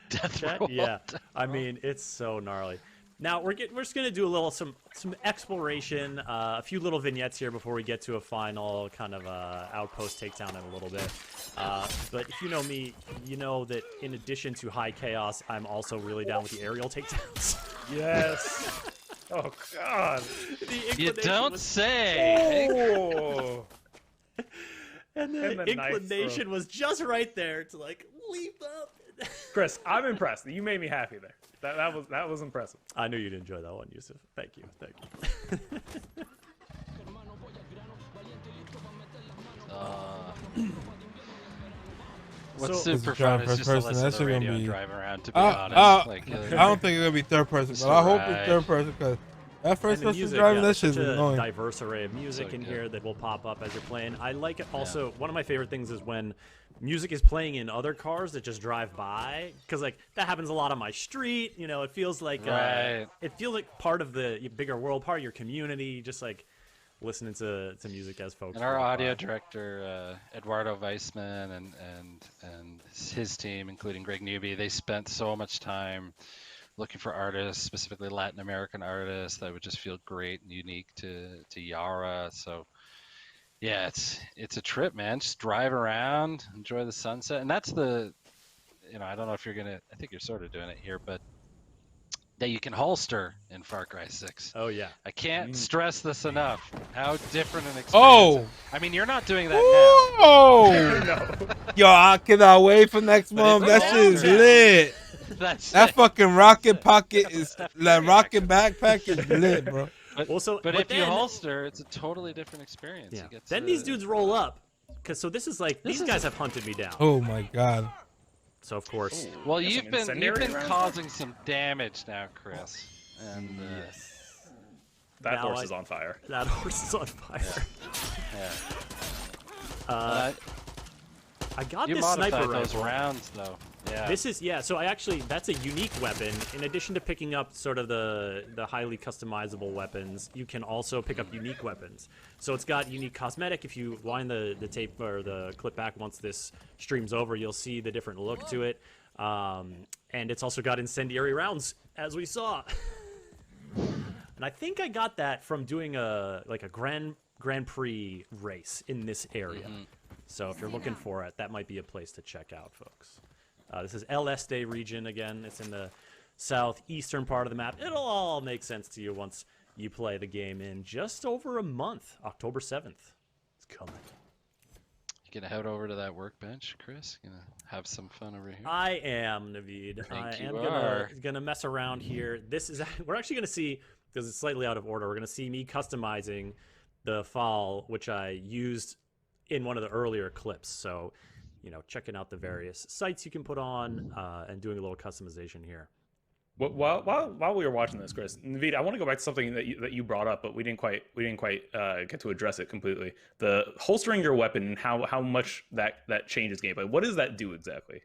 [SPEAKER 4] Death
[SPEAKER 2] chat.
[SPEAKER 4] roll.
[SPEAKER 2] Yeah, I mean it's so gnarly. Now we're just gonna do a little some exploration, a few little vignettes here before we get to a final kind of outpost takedown in a little bit. But if you know me, you know that in addition to high chaos, I'm also really down with the aerial takedowns.
[SPEAKER 3] Yes. Oh God.
[SPEAKER 4] You don't say.
[SPEAKER 3] Oh.
[SPEAKER 2] And the
[SPEAKER 3] And the knife
[SPEAKER 2] inclination
[SPEAKER 3] throw.
[SPEAKER 2] was just right there to like leap up.
[SPEAKER 3] Chris, I'm impressed. You made me happy there. That was impressive.
[SPEAKER 2] I knew you'd enjoy that one, Yusuf. Thank you. Thank you.
[SPEAKER 4] What's
[SPEAKER 2] So-
[SPEAKER 4] super
[SPEAKER 1] Is it driving
[SPEAKER 4] fun is
[SPEAKER 1] first
[SPEAKER 4] just to
[SPEAKER 1] person?
[SPEAKER 4] listen
[SPEAKER 1] That
[SPEAKER 4] to
[SPEAKER 1] shit
[SPEAKER 4] the
[SPEAKER 1] gonna
[SPEAKER 4] radio
[SPEAKER 1] be-
[SPEAKER 4] and drive around, to be
[SPEAKER 1] I
[SPEAKER 4] honest. Like,
[SPEAKER 1] don't think it's gonna be third person, but I hope it's
[SPEAKER 4] Right.
[SPEAKER 1] third person because that first
[SPEAKER 2] And the
[SPEAKER 1] person
[SPEAKER 2] music,
[SPEAKER 1] driving
[SPEAKER 2] yeah,
[SPEAKER 1] that
[SPEAKER 2] there's
[SPEAKER 1] shit's
[SPEAKER 2] such a
[SPEAKER 1] annoying.
[SPEAKER 2] diverse array of music
[SPEAKER 4] So
[SPEAKER 2] in
[SPEAKER 4] good.
[SPEAKER 2] here that will pop up as you're playing. I like it also. One of my favorite things is when music is playing in other cars that just drive by, because like that happens a lot on my street. You know, it feels like
[SPEAKER 4] Right.
[SPEAKER 2] it feels like part of the bigger world, part of your community. Just like listening to music as folks.
[SPEAKER 4] And our
[SPEAKER 2] drive
[SPEAKER 4] audio
[SPEAKER 2] by.
[SPEAKER 4] director, Eduardo Weissman, and his team, including Greg Newby, they spent so much time looking for artists, specifically Latin American artists, that would just feel great and unique to Yara. So yeah, it's a trip, man. Just drive around, enjoy the sunset, and that's the, I don't know if you're gonna. I think you're sort of doing it here, but that you can holster in Far Cry 6.
[SPEAKER 2] Oh yeah.
[SPEAKER 4] I can't stress this enough. How different an experience.
[SPEAKER 1] Oh!
[SPEAKER 4] I mean, you're not doing that
[SPEAKER 1] Oh! Yo, I cannot wait for next month. That shit is lit.
[SPEAKER 4] now. That's
[SPEAKER 1] That
[SPEAKER 4] it.
[SPEAKER 1] fucking rocket pocket is that rocket backpack is lit, bro.
[SPEAKER 4] But,
[SPEAKER 2] Also,
[SPEAKER 4] but
[SPEAKER 2] but
[SPEAKER 4] if you
[SPEAKER 2] then-
[SPEAKER 4] holster, it's a totally different experience.
[SPEAKER 2] Yeah.
[SPEAKER 4] You get
[SPEAKER 2] Then
[SPEAKER 4] to-
[SPEAKER 2] these dudes roll up, so this is like
[SPEAKER 4] This
[SPEAKER 2] these
[SPEAKER 4] is
[SPEAKER 2] guys have hunted me down.
[SPEAKER 1] Oh my god.
[SPEAKER 2] So of course.
[SPEAKER 4] Well,
[SPEAKER 3] Got some
[SPEAKER 4] you've been
[SPEAKER 3] incendiary rounds?
[SPEAKER 4] causing some damage now, Chris. And
[SPEAKER 3] That
[SPEAKER 2] Now
[SPEAKER 3] horse is on fire.
[SPEAKER 2] That horse is on fire.
[SPEAKER 4] yeah.
[SPEAKER 2] I got
[SPEAKER 4] You
[SPEAKER 2] this
[SPEAKER 4] modified
[SPEAKER 2] sniper
[SPEAKER 4] those
[SPEAKER 2] rifle.
[SPEAKER 4] rounds, though. Yeah.
[SPEAKER 2] This is so that's a unique weapon. In addition to picking up sort of the highly customizable weapons, you can also pick up unique weapons. So it's got unique cosmetic. If you wind the tape or the clip back once this stream's over, you'll see the different look to it. And it's also got incendiary rounds, as we saw. And I think I got that from doing a Grand Prix race in this area. So if you're looking for it, that might be a place to check out, folks. This is El Este region again. It's in the southeastern part of the map. It'll all make sense to you once you play the game in just over a month. October 7th. It's coming.
[SPEAKER 4] You gonna head over to that workbench, Chris? Gonna have some fun over here?
[SPEAKER 2] I am, Naveed. I
[SPEAKER 4] think
[SPEAKER 2] am
[SPEAKER 4] you are.
[SPEAKER 2] gonna mess around here. This is we're actually gonna see, because it's slightly out of order, we're gonna see me customizing the file which I used in one of the earlier clips. So, checking out the various sites you can put on and doing a little customization here.
[SPEAKER 3] While we were watching this, Chris, Naveed, I want to go back to something that you brought up, but we didn't quite get to address it completely. The holstering your weapon and how much that changes gameplay. What does that do exactly?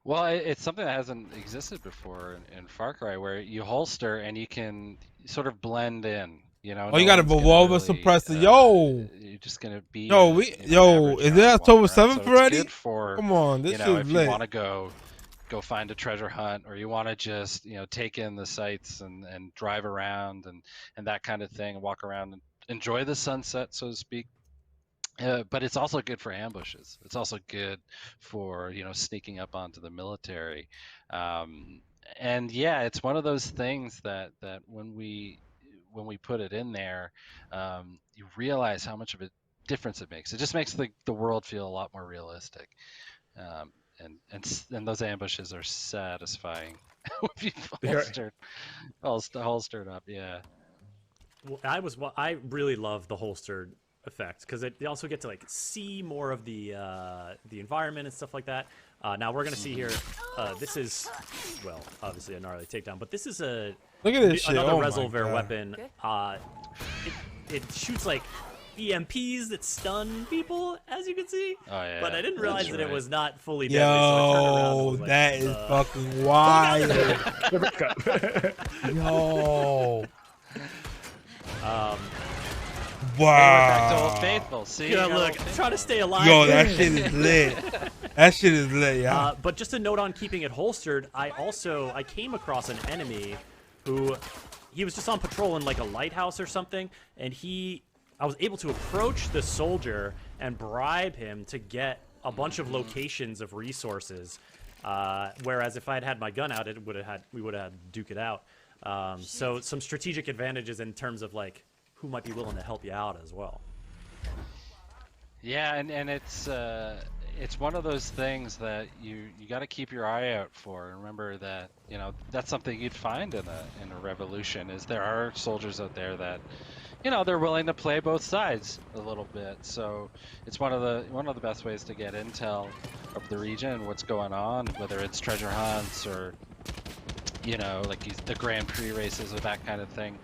[SPEAKER 4] Well, it's something that hasn't existed before in Far Cry, where you holster and you can sort of blend in.
[SPEAKER 1] Oh, you got a
[SPEAKER 4] one's gonna
[SPEAKER 1] revolver
[SPEAKER 4] really,
[SPEAKER 1] suppressor. Yo.
[SPEAKER 4] You're just gonna be.
[SPEAKER 1] Yo,
[SPEAKER 4] average
[SPEAKER 1] is it
[SPEAKER 4] guy
[SPEAKER 1] October
[SPEAKER 4] walking around.
[SPEAKER 1] 7th
[SPEAKER 4] So
[SPEAKER 1] already?
[SPEAKER 4] It's good for,
[SPEAKER 1] Come on, this
[SPEAKER 4] if
[SPEAKER 1] shit's
[SPEAKER 4] you
[SPEAKER 1] lit.
[SPEAKER 4] want to go find a treasure hunt, or you want to just take in the sights and drive around and that kind of thing, and walk around and enjoy the sunset, so to speak. But it's also good for ambushes. It's also good for sneaking up onto the military. And yeah, it's one of those things that when we put it in there, you realize how much of a difference it makes. It just makes the world feel a lot more realistic. And those ambushes are satisfying if you've holstered up, yeah.
[SPEAKER 2] I really love the holstered effect because you also get to like see more of the environment and stuff like that. Now we're gonna see here. This is, well, obviously a gnarly takedown, but this is
[SPEAKER 1] Look at this shit.
[SPEAKER 2] another
[SPEAKER 1] Oh my
[SPEAKER 2] Resolver
[SPEAKER 1] God.
[SPEAKER 2] weapon. It shoots like EMPs that stun people, as you can see.
[SPEAKER 4] Oh, yeah,
[SPEAKER 2] but I didn't realize
[SPEAKER 4] that's
[SPEAKER 2] that it
[SPEAKER 4] right.
[SPEAKER 2] was not fully deadly. So I turned around and
[SPEAKER 1] Yo,
[SPEAKER 2] was like,
[SPEAKER 1] that is fucking wild. Yo.
[SPEAKER 4] Hey, we're back to Old
[SPEAKER 1] Wow.
[SPEAKER 4] Faithful. See,
[SPEAKER 2] yeah,
[SPEAKER 4] You got
[SPEAKER 2] look,
[SPEAKER 4] Old Faithful.
[SPEAKER 2] trying to stay alive.
[SPEAKER 1] Yo,
[SPEAKER 2] here.
[SPEAKER 1] that shit is lit. That shit is lit, yeah.
[SPEAKER 2] But just a note on keeping it holstered, I came across an enemy who, he was just on patrol in like a lighthouse or something, and I was able to approach the soldier and bribe him to get a bunch of locations of resources. Whereas if I had had my gun out, we would have had to duke it out. So some strategic advantages in terms of like who might be willing to help you out as well.
[SPEAKER 4] Yeah, and it's one of those things that you got to keep your eye out for. And remember that that's something you'd find in a revolution is there are soldiers out there that they're willing to play both sides a little bit. So it's one of the best ways to get intel of the region and what's going on, whether it's treasure hunts or like the Grand Prix races or that kind of thing.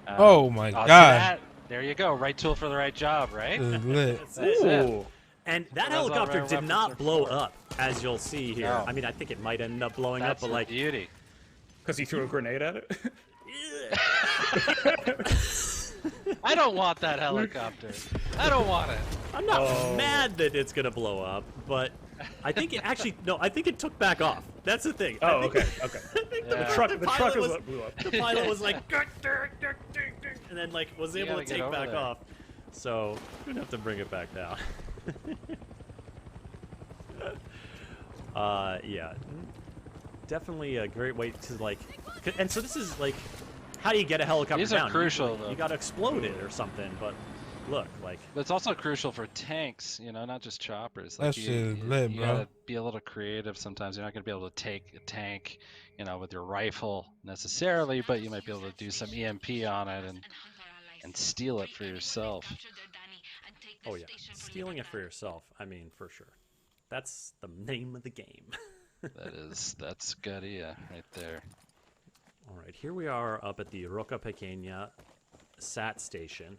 [SPEAKER 1] Oh my
[SPEAKER 4] odds to
[SPEAKER 1] God.
[SPEAKER 4] that, there you go. Right tool for the right job, right?
[SPEAKER 1] This is lit.
[SPEAKER 2] That's
[SPEAKER 4] That's
[SPEAKER 2] it.
[SPEAKER 4] it.
[SPEAKER 2] And that
[SPEAKER 4] That's what
[SPEAKER 2] helicopter
[SPEAKER 4] rare
[SPEAKER 2] did
[SPEAKER 4] weapons
[SPEAKER 2] not
[SPEAKER 4] are
[SPEAKER 2] blow
[SPEAKER 4] for.
[SPEAKER 2] up, as you'll see here.
[SPEAKER 4] No.
[SPEAKER 2] I mean, I think it might end up blowing
[SPEAKER 4] That's
[SPEAKER 2] up, but
[SPEAKER 4] the
[SPEAKER 2] like,
[SPEAKER 4] beauty.
[SPEAKER 3] Because he threw a grenade at it.
[SPEAKER 4] I don't want that helicopter. I don't want it.
[SPEAKER 2] I'm not mad that it's gonna blow up, but I think it actually I think it took back off. That's the thing.
[SPEAKER 3] Oh,
[SPEAKER 2] I think,
[SPEAKER 3] okay.
[SPEAKER 2] I think
[SPEAKER 4] Yeah.
[SPEAKER 3] The truck
[SPEAKER 2] pilot
[SPEAKER 3] is
[SPEAKER 2] was,
[SPEAKER 3] what blew up.
[SPEAKER 2] the pilot was like, and then like was
[SPEAKER 4] You
[SPEAKER 2] able to
[SPEAKER 4] gotta get
[SPEAKER 2] take
[SPEAKER 4] over
[SPEAKER 2] back
[SPEAKER 4] there.
[SPEAKER 2] off. So we're gonna have to bring it back down. Yeah, definitely a great way to like, and so this is like, how do you get a helicopter
[SPEAKER 4] These are
[SPEAKER 2] down?
[SPEAKER 4] crucial,
[SPEAKER 2] You
[SPEAKER 4] though.
[SPEAKER 2] gotta explode it or something. But look, like,
[SPEAKER 4] But it's also crucial for tanks, not just choppers.
[SPEAKER 1] That shit is lit,
[SPEAKER 4] you
[SPEAKER 1] bro.
[SPEAKER 4] gotta be a little creative sometimes. You're not gonna be able to take a tank, with your rifle necessarily, but you might be able to do some EMP on it and steal it for yourself.
[SPEAKER 2] oh yeah, stealing it for yourself. I mean, for sure. That's the name of the game.
[SPEAKER 4] That's good, yeah, right there.
[SPEAKER 2] All right, here we are up at the Roca Pequeña SAT station,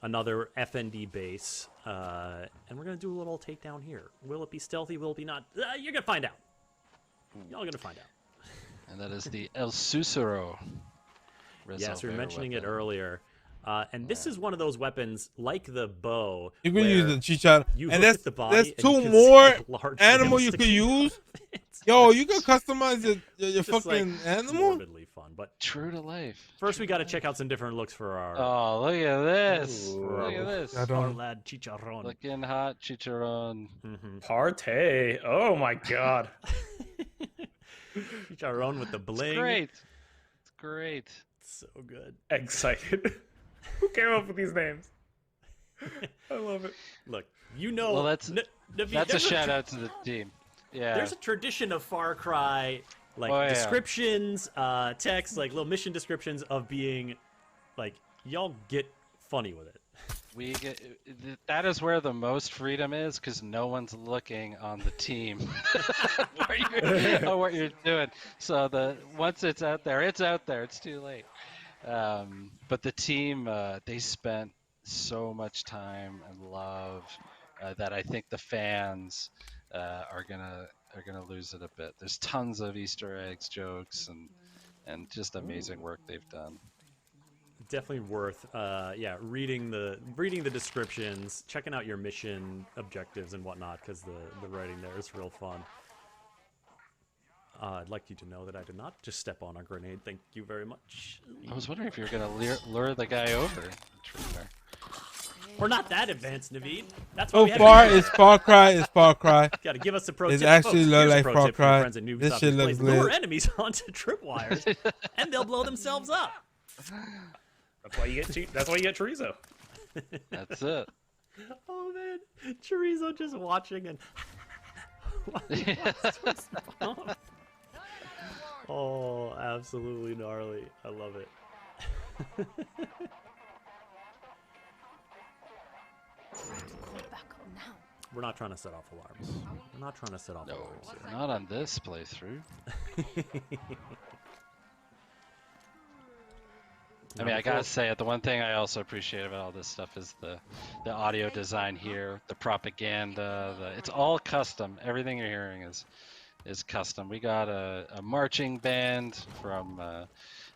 [SPEAKER 2] another FND base, and we're gonna do a little takedown here. Will it be stealthy? Will it be not? You're gonna find out. Y'all gonna find out.
[SPEAKER 4] And that is the El Susuro.
[SPEAKER 2] Yes, we were
[SPEAKER 4] resolver
[SPEAKER 2] mentioning it
[SPEAKER 4] weapon.
[SPEAKER 2] earlier. And this is one of those weapons, like the bow.
[SPEAKER 1] You can
[SPEAKER 2] where
[SPEAKER 1] use the chichar,
[SPEAKER 2] you
[SPEAKER 1] and
[SPEAKER 2] look
[SPEAKER 1] that's
[SPEAKER 2] at the body
[SPEAKER 1] that's
[SPEAKER 2] and you
[SPEAKER 1] two
[SPEAKER 2] can
[SPEAKER 1] more
[SPEAKER 2] see large
[SPEAKER 1] animal
[SPEAKER 2] nails
[SPEAKER 1] you could
[SPEAKER 2] sticking
[SPEAKER 1] use.
[SPEAKER 2] out of it.
[SPEAKER 1] Yo, you can customize your
[SPEAKER 2] Just, like,
[SPEAKER 1] fucking animal.
[SPEAKER 2] morbidly fun. But
[SPEAKER 4] True to life.
[SPEAKER 2] first, we got to check out some different looks for our
[SPEAKER 4] Oh, look at this.
[SPEAKER 3] Ooh.
[SPEAKER 4] Look at this.
[SPEAKER 1] I don't-
[SPEAKER 2] our lad Chicharron.
[SPEAKER 4] Looking hot, chicharron.
[SPEAKER 3] Partey. Oh my God.
[SPEAKER 2] Chicharron with the bling.
[SPEAKER 4] It's great. It's great.
[SPEAKER 2] So good.
[SPEAKER 3] Excited. Who came up with these names? I love it.
[SPEAKER 2] Look,
[SPEAKER 4] Well, that's
[SPEAKER 2] Naveed,
[SPEAKER 4] That's a
[SPEAKER 2] there's
[SPEAKER 4] shout out to the team. Yeah.
[SPEAKER 2] There's a tradition of Far Cry, like
[SPEAKER 4] Oh, yeah.
[SPEAKER 2] descriptions, text, like little mission descriptions of being, like, y'all get funny with it.
[SPEAKER 4] We get that is where the most freedom is because no one's looking on the team what you're doing. So once it's out there, it's out there. It's too late. But the team, they spent so much time and love that I think the fans are gonna lose it a bit. There's tons of Easter eggs, jokes, and just amazing work they've done.
[SPEAKER 2] Definitely worth, reading the descriptions, checking out your mission objectives and whatnot, because the writing there is real fun. I'd like you to know that I did not just step on a grenade. Thank you very much.
[SPEAKER 4] I was wondering if you were gonna lure the guy over.
[SPEAKER 2] We're not that advanced, Naveed. That's
[SPEAKER 1] So
[SPEAKER 2] what we have
[SPEAKER 1] far,
[SPEAKER 2] to do.
[SPEAKER 1] it's Far Cry. It's Far Cry.
[SPEAKER 2] Got to give us a pro
[SPEAKER 1] It
[SPEAKER 2] tip.
[SPEAKER 1] actually
[SPEAKER 2] Folks,
[SPEAKER 1] look
[SPEAKER 2] here's a
[SPEAKER 1] like
[SPEAKER 2] pro
[SPEAKER 1] Far
[SPEAKER 2] tip from our
[SPEAKER 1] Cry.
[SPEAKER 2] friends at UBISOFT
[SPEAKER 1] This shit looks
[SPEAKER 2] Displays. Lure
[SPEAKER 1] lit.
[SPEAKER 2] enemies onto tripwires, and they'll blow themselves up.
[SPEAKER 3] That's why you get That's why you get chorizo.
[SPEAKER 4] That's it.
[SPEAKER 2] Oh man, Chorizo just watching and. Oh, absolutely gnarly. I love it. We're not trying to set off alarms. We're not trying to set off
[SPEAKER 4] No,
[SPEAKER 2] alarms here.
[SPEAKER 4] not on this playthrough. I mean, I gotta say, the one thing I also appreciate about all this stuff is the audio design here, the propaganda. It's all custom. Everything you're hearing is custom. We got a marching band from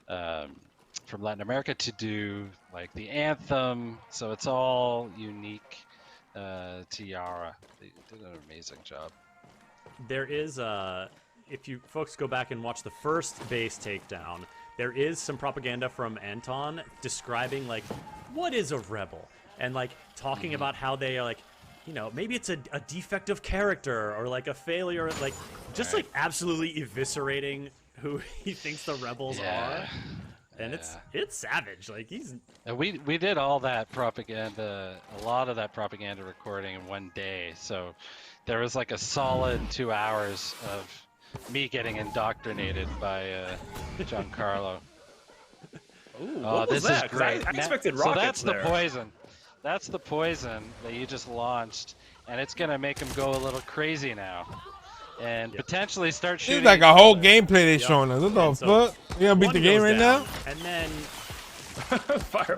[SPEAKER 4] Latin America to do like the anthem, so it's all unique to Yara. They did an amazing job.
[SPEAKER 2] There is if you folks go back and watch the first base takedown, there is some propaganda from Anton describing like what is a rebel, and like talking about how they are like, you know, maybe it's a defect of character or like a failure, like just like absolutely eviscerating who he thinks the rebels are. And it's savage. Like he's.
[SPEAKER 4] And we did all that propaganda, a lot of that propaganda recording in one day. So there was like a solid 2 hours of me getting indoctrinated by Giancarlo.
[SPEAKER 3] Ooh,
[SPEAKER 4] this is great.
[SPEAKER 3] I expected
[SPEAKER 4] so
[SPEAKER 3] rockets
[SPEAKER 4] that's
[SPEAKER 3] there.
[SPEAKER 4] the poison. That's the poison that you just launched, and it's gonna make him go a little crazy now, and potentially start shooting.
[SPEAKER 1] It's like a whole gameplay they showing us. What the fuck? You gonna beat the game right now?
[SPEAKER 2] And then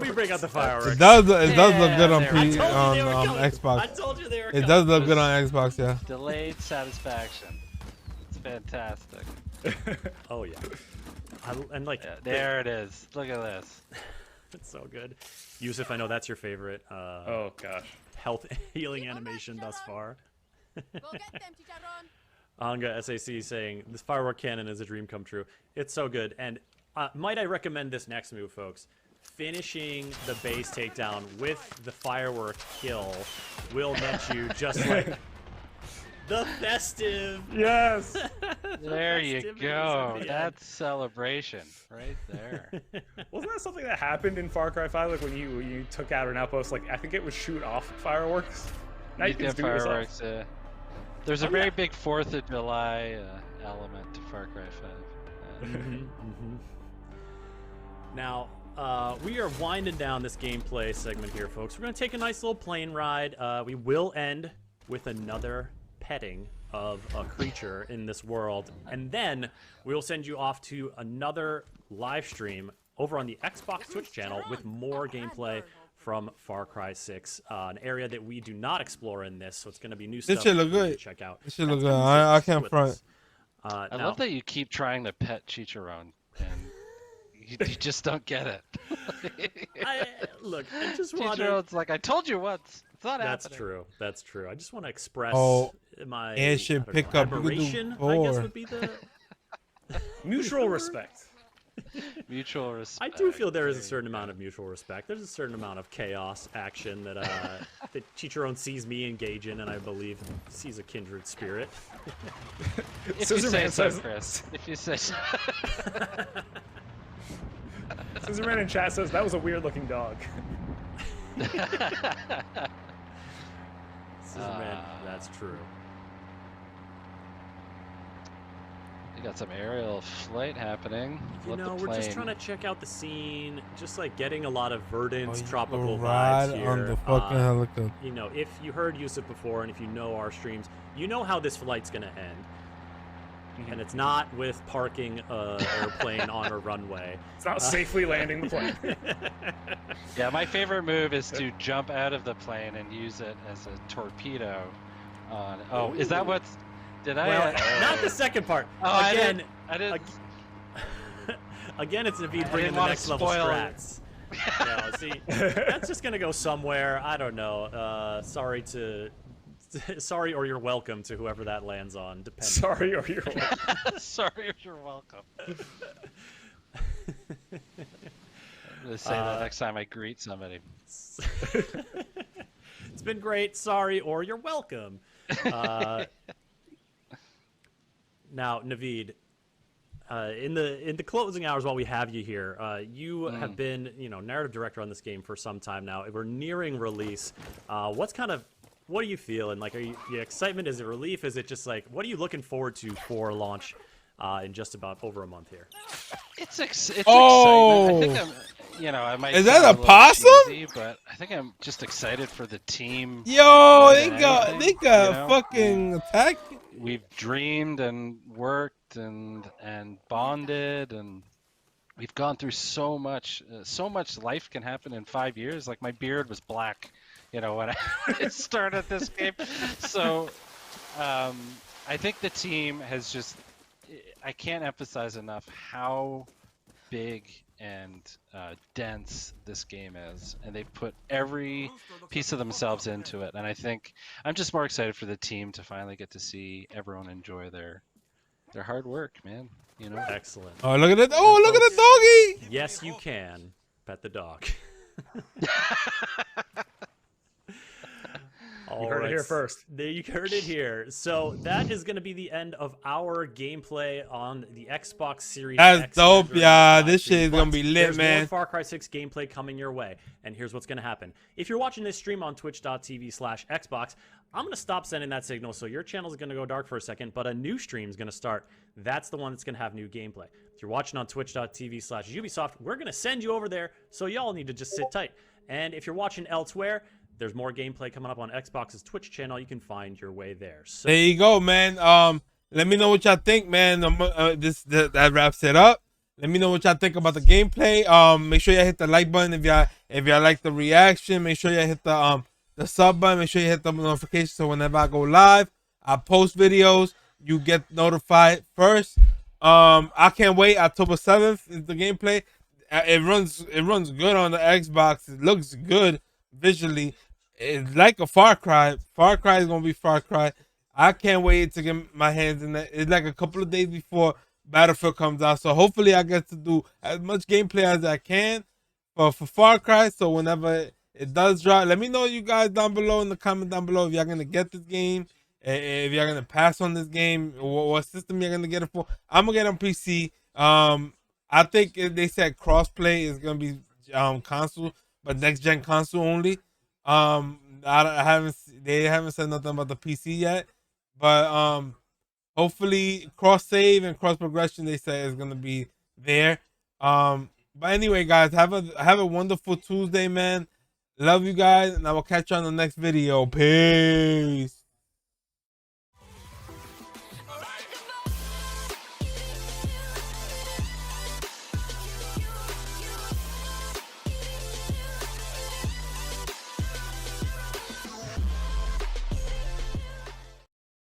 [SPEAKER 2] we bring out the fireworks.
[SPEAKER 1] It does look good on Xbox.
[SPEAKER 2] I told you they were
[SPEAKER 1] It does look good on Xbox, yeah.
[SPEAKER 4] Delayed satisfaction. It's fantastic.
[SPEAKER 2] Oh yeah. And like
[SPEAKER 4] there it is. Look at this.
[SPEAKER 2] It's so good. Yusuf, I know that's your favorite.
[SPEAKER 3] Oh gosh.
[SPEAKER 2] Health healing animation thus far.
[SPEAKER 6] Go get them, Chicharron.
[SPEAKER 2] Anga SAC saying this firework cannon is a dream come true. It's so good. And might I recommend this next move, folks? Finishing the base takedown with the firework kill will net you just like the festive.
[SPEAKER 3] Yes.
[SPEAKER 4] There you go. That's celebration right there.
[SPEAKER 3] Wasn't that something that happened in Far Cry 5? Like when you took out an outpost, like I think it would shoot off fireworks. Now you can
[SPEAKER 4] get
[SPEAKER 3] do it
[SPEAKER 4] fireworks.
[SPEAKER 3] yourself.
[SPEAKER 4] There's a very big 4th of July element to Far Cry 5.
[SPEAKER 2] Now, we are winding down this gameplay segment here, folks. We're going to take a nice little plane ride. We will end with another petting of a creature in this world, and then we will send you off to another live stream over on the Xbox Twitch channel with more gameplay from Far Cry 6, an area that we do not explore in this, so it's going to be new stuff.
[SPEAKER 1] This should look good.
[SPEAKER 2] Check out.
[SPEAKER 1] This should look good. I can't front.
[SPEAKER 4] I love that you keep trying to pet Chicharron, and you just don't get it.
[SPEAKER 2] Look, I just want
[SPEAKER 4] Chicharron's like, I told you once. It's not
[SPEAKER 2] That's
[SPEAKER 4] happening.
[SPEAKER 2] true. That's true. I just want to express my
[SPEAKER 1] airship pickup.
[SPEAKER 2] admiration, I guess would be the
[SPEAKER 3] mutual respect.
[SPEAKER 4] Mutual respect.
[SPEAKER 2] I do feel there is a certain amount of mutual respect. There's a certain amount of chaos action that that Chicharron sees me engage in, and I believe sees a kindred spirit.
[SPEAKER 4] If you say so, Chris. If you say so.
[SPEAKER 3] Scissorman in chat says that was a weird-looking dog.
[SPEAKER 2] Man, that's true.
[SPEAKER 4] You got some aerial flight happening.
[SPEAKER 2] You know, we're just trying to check out the scene, just like getting a lot of Verdant's tropical
[SPEAKER 1] ride
[SPEAKER 2] vibes here.
[SPEAKER 1] on the fucking helicopter.
[SPEAKER 2] You know, if you heard Yusuf before, and if you know our streams, you know how this flight's gonna end. And it's not with parking an airplane on a runway.
[SPEAKER 3] It's not safely landing the plane.
[SPEAKER 4] Yeah, my favorite move is to jump out of the plane and use it as a torpedo. Oh, is that what's... Did I?
[SPEAKER 2] Well, not the second part.
[SPEAKER 4] Oh,
[SPEAKER 2] again,
[SPEAKER 4] I didn't.
[SPEAKER 2] Again, it's Naveed bringing the next level strats. Yeah, see, that's just gonna go somewhere. I don't know. Sorry or you're welcome to whoever that lands on. Depending.
[SPEAKER 3] Sorry or you're welcome.
[SPEAKER 4] Sorry or you're welcome. I'm gonna say that next time I greet somebody.
[SPEAKER 2] It's been great. Sorry or you're welcome. Now, Naveed, in the closing hours while we have you here, you have been, narrative director on this game for some time now. We're nearing release. What are you feeling? Like, are you excitement? Is it relief? Is it just like, what are you looking forward to for launch in just about over a month here?
[SPEAKER 4] It's excitement. you know, I might.
[SPEAKER 1] Is that
[SPEAKER 4] sound
[SPEAKER 1] a
[SPEAKER 4] little
[SPEAKER 1] possum?
[SPEAKER 4] cheesy, but I think I'm just excited for the team.
[SPEAKER 1] Yo,
[SPEAKER 4] They got
[SPEAKER 1] fucking attack.
[SPEAKER 4] We've dreamed and worked and bonded, and we've gone through so much. So much life can happen in 5 years. Like my beard was black, you know, when I started this game. So I think the team has just. I can't emphasize enough how big and dense this game is, and they've put every piece of themselves into it. And I think I'm just more excited for the team to finally get to see everyone enjoy their hard work, man. You know.
[SPEAKER 2] Excellent.
[SPEAKER 1] Oh, look at it! Oh, look at the doggy!
[SPEAKER 2] Yes, you can pet the dog.
[SPEAKER 3] You heard it here first.
[SPEAKER 2] You heard it here. So that is going to be the end of our gameplay on the Xbox Series
[SPEAKER 1] That's
[SPEAKER 2] X.
[SPEAKER 1] dope, yeah. This shit is going to be lit,
[SPEAKER 2] there's
[SPEAKER 1] man.
[SPEAKER 2] more Far Cry 6 gameplay coming your way. And here's what's going to happen. If you're watching this stream on twitch.tv/Xbox, I'm going to stop sending that signal, so your channel is going to go dark for a second, but a new stream is going to start. That's the one that's going to have new gameplay. If you're watching on twitch.tv/Ubisoft, we're going to send you over there, so y'all need to just sit tight. And if you're watching elsewhere, there's more gameplay coming up on Xbox's Twitch channel. You can find your way there. So
[SPEAKER 1] there you go, man. Let me know what y'all think, man. That wraps it up. Let me know what y'all think about the gameplay. Make sure y'all hit the like button if y'all like the reaction. Make sure y'all hit the sub button. Make sure you hit the notification so whenever I go live, I post videos, you get notified first. I can't wait. October 7th is the gameplay. It runs good on the Xbox. It looks good visually. It's like a Far Cry. Far Cry is gonna be Far Cry. I can't wait to get my hands in that. It's like a couple of days before Battlefield comes out, so hopefully I get to do as much gameplay as I can for Far Cry. So whenever it does drop, let me know, you guys, down below in the comment down below, if y'all gonna get this game, if y'all gonna pass on this game, what system you're gonna get it for. I'm gonna get it on PC. I think they said crossplay is gonna be console, but next gen console only. They haven't said nothing about the PC yet, but hopefully cross save and cross progression, they say, is gonna be there. But anyway, guys, have a wonderful Tuesday, man. Love you guys, and I will catch you on the next video. Peace.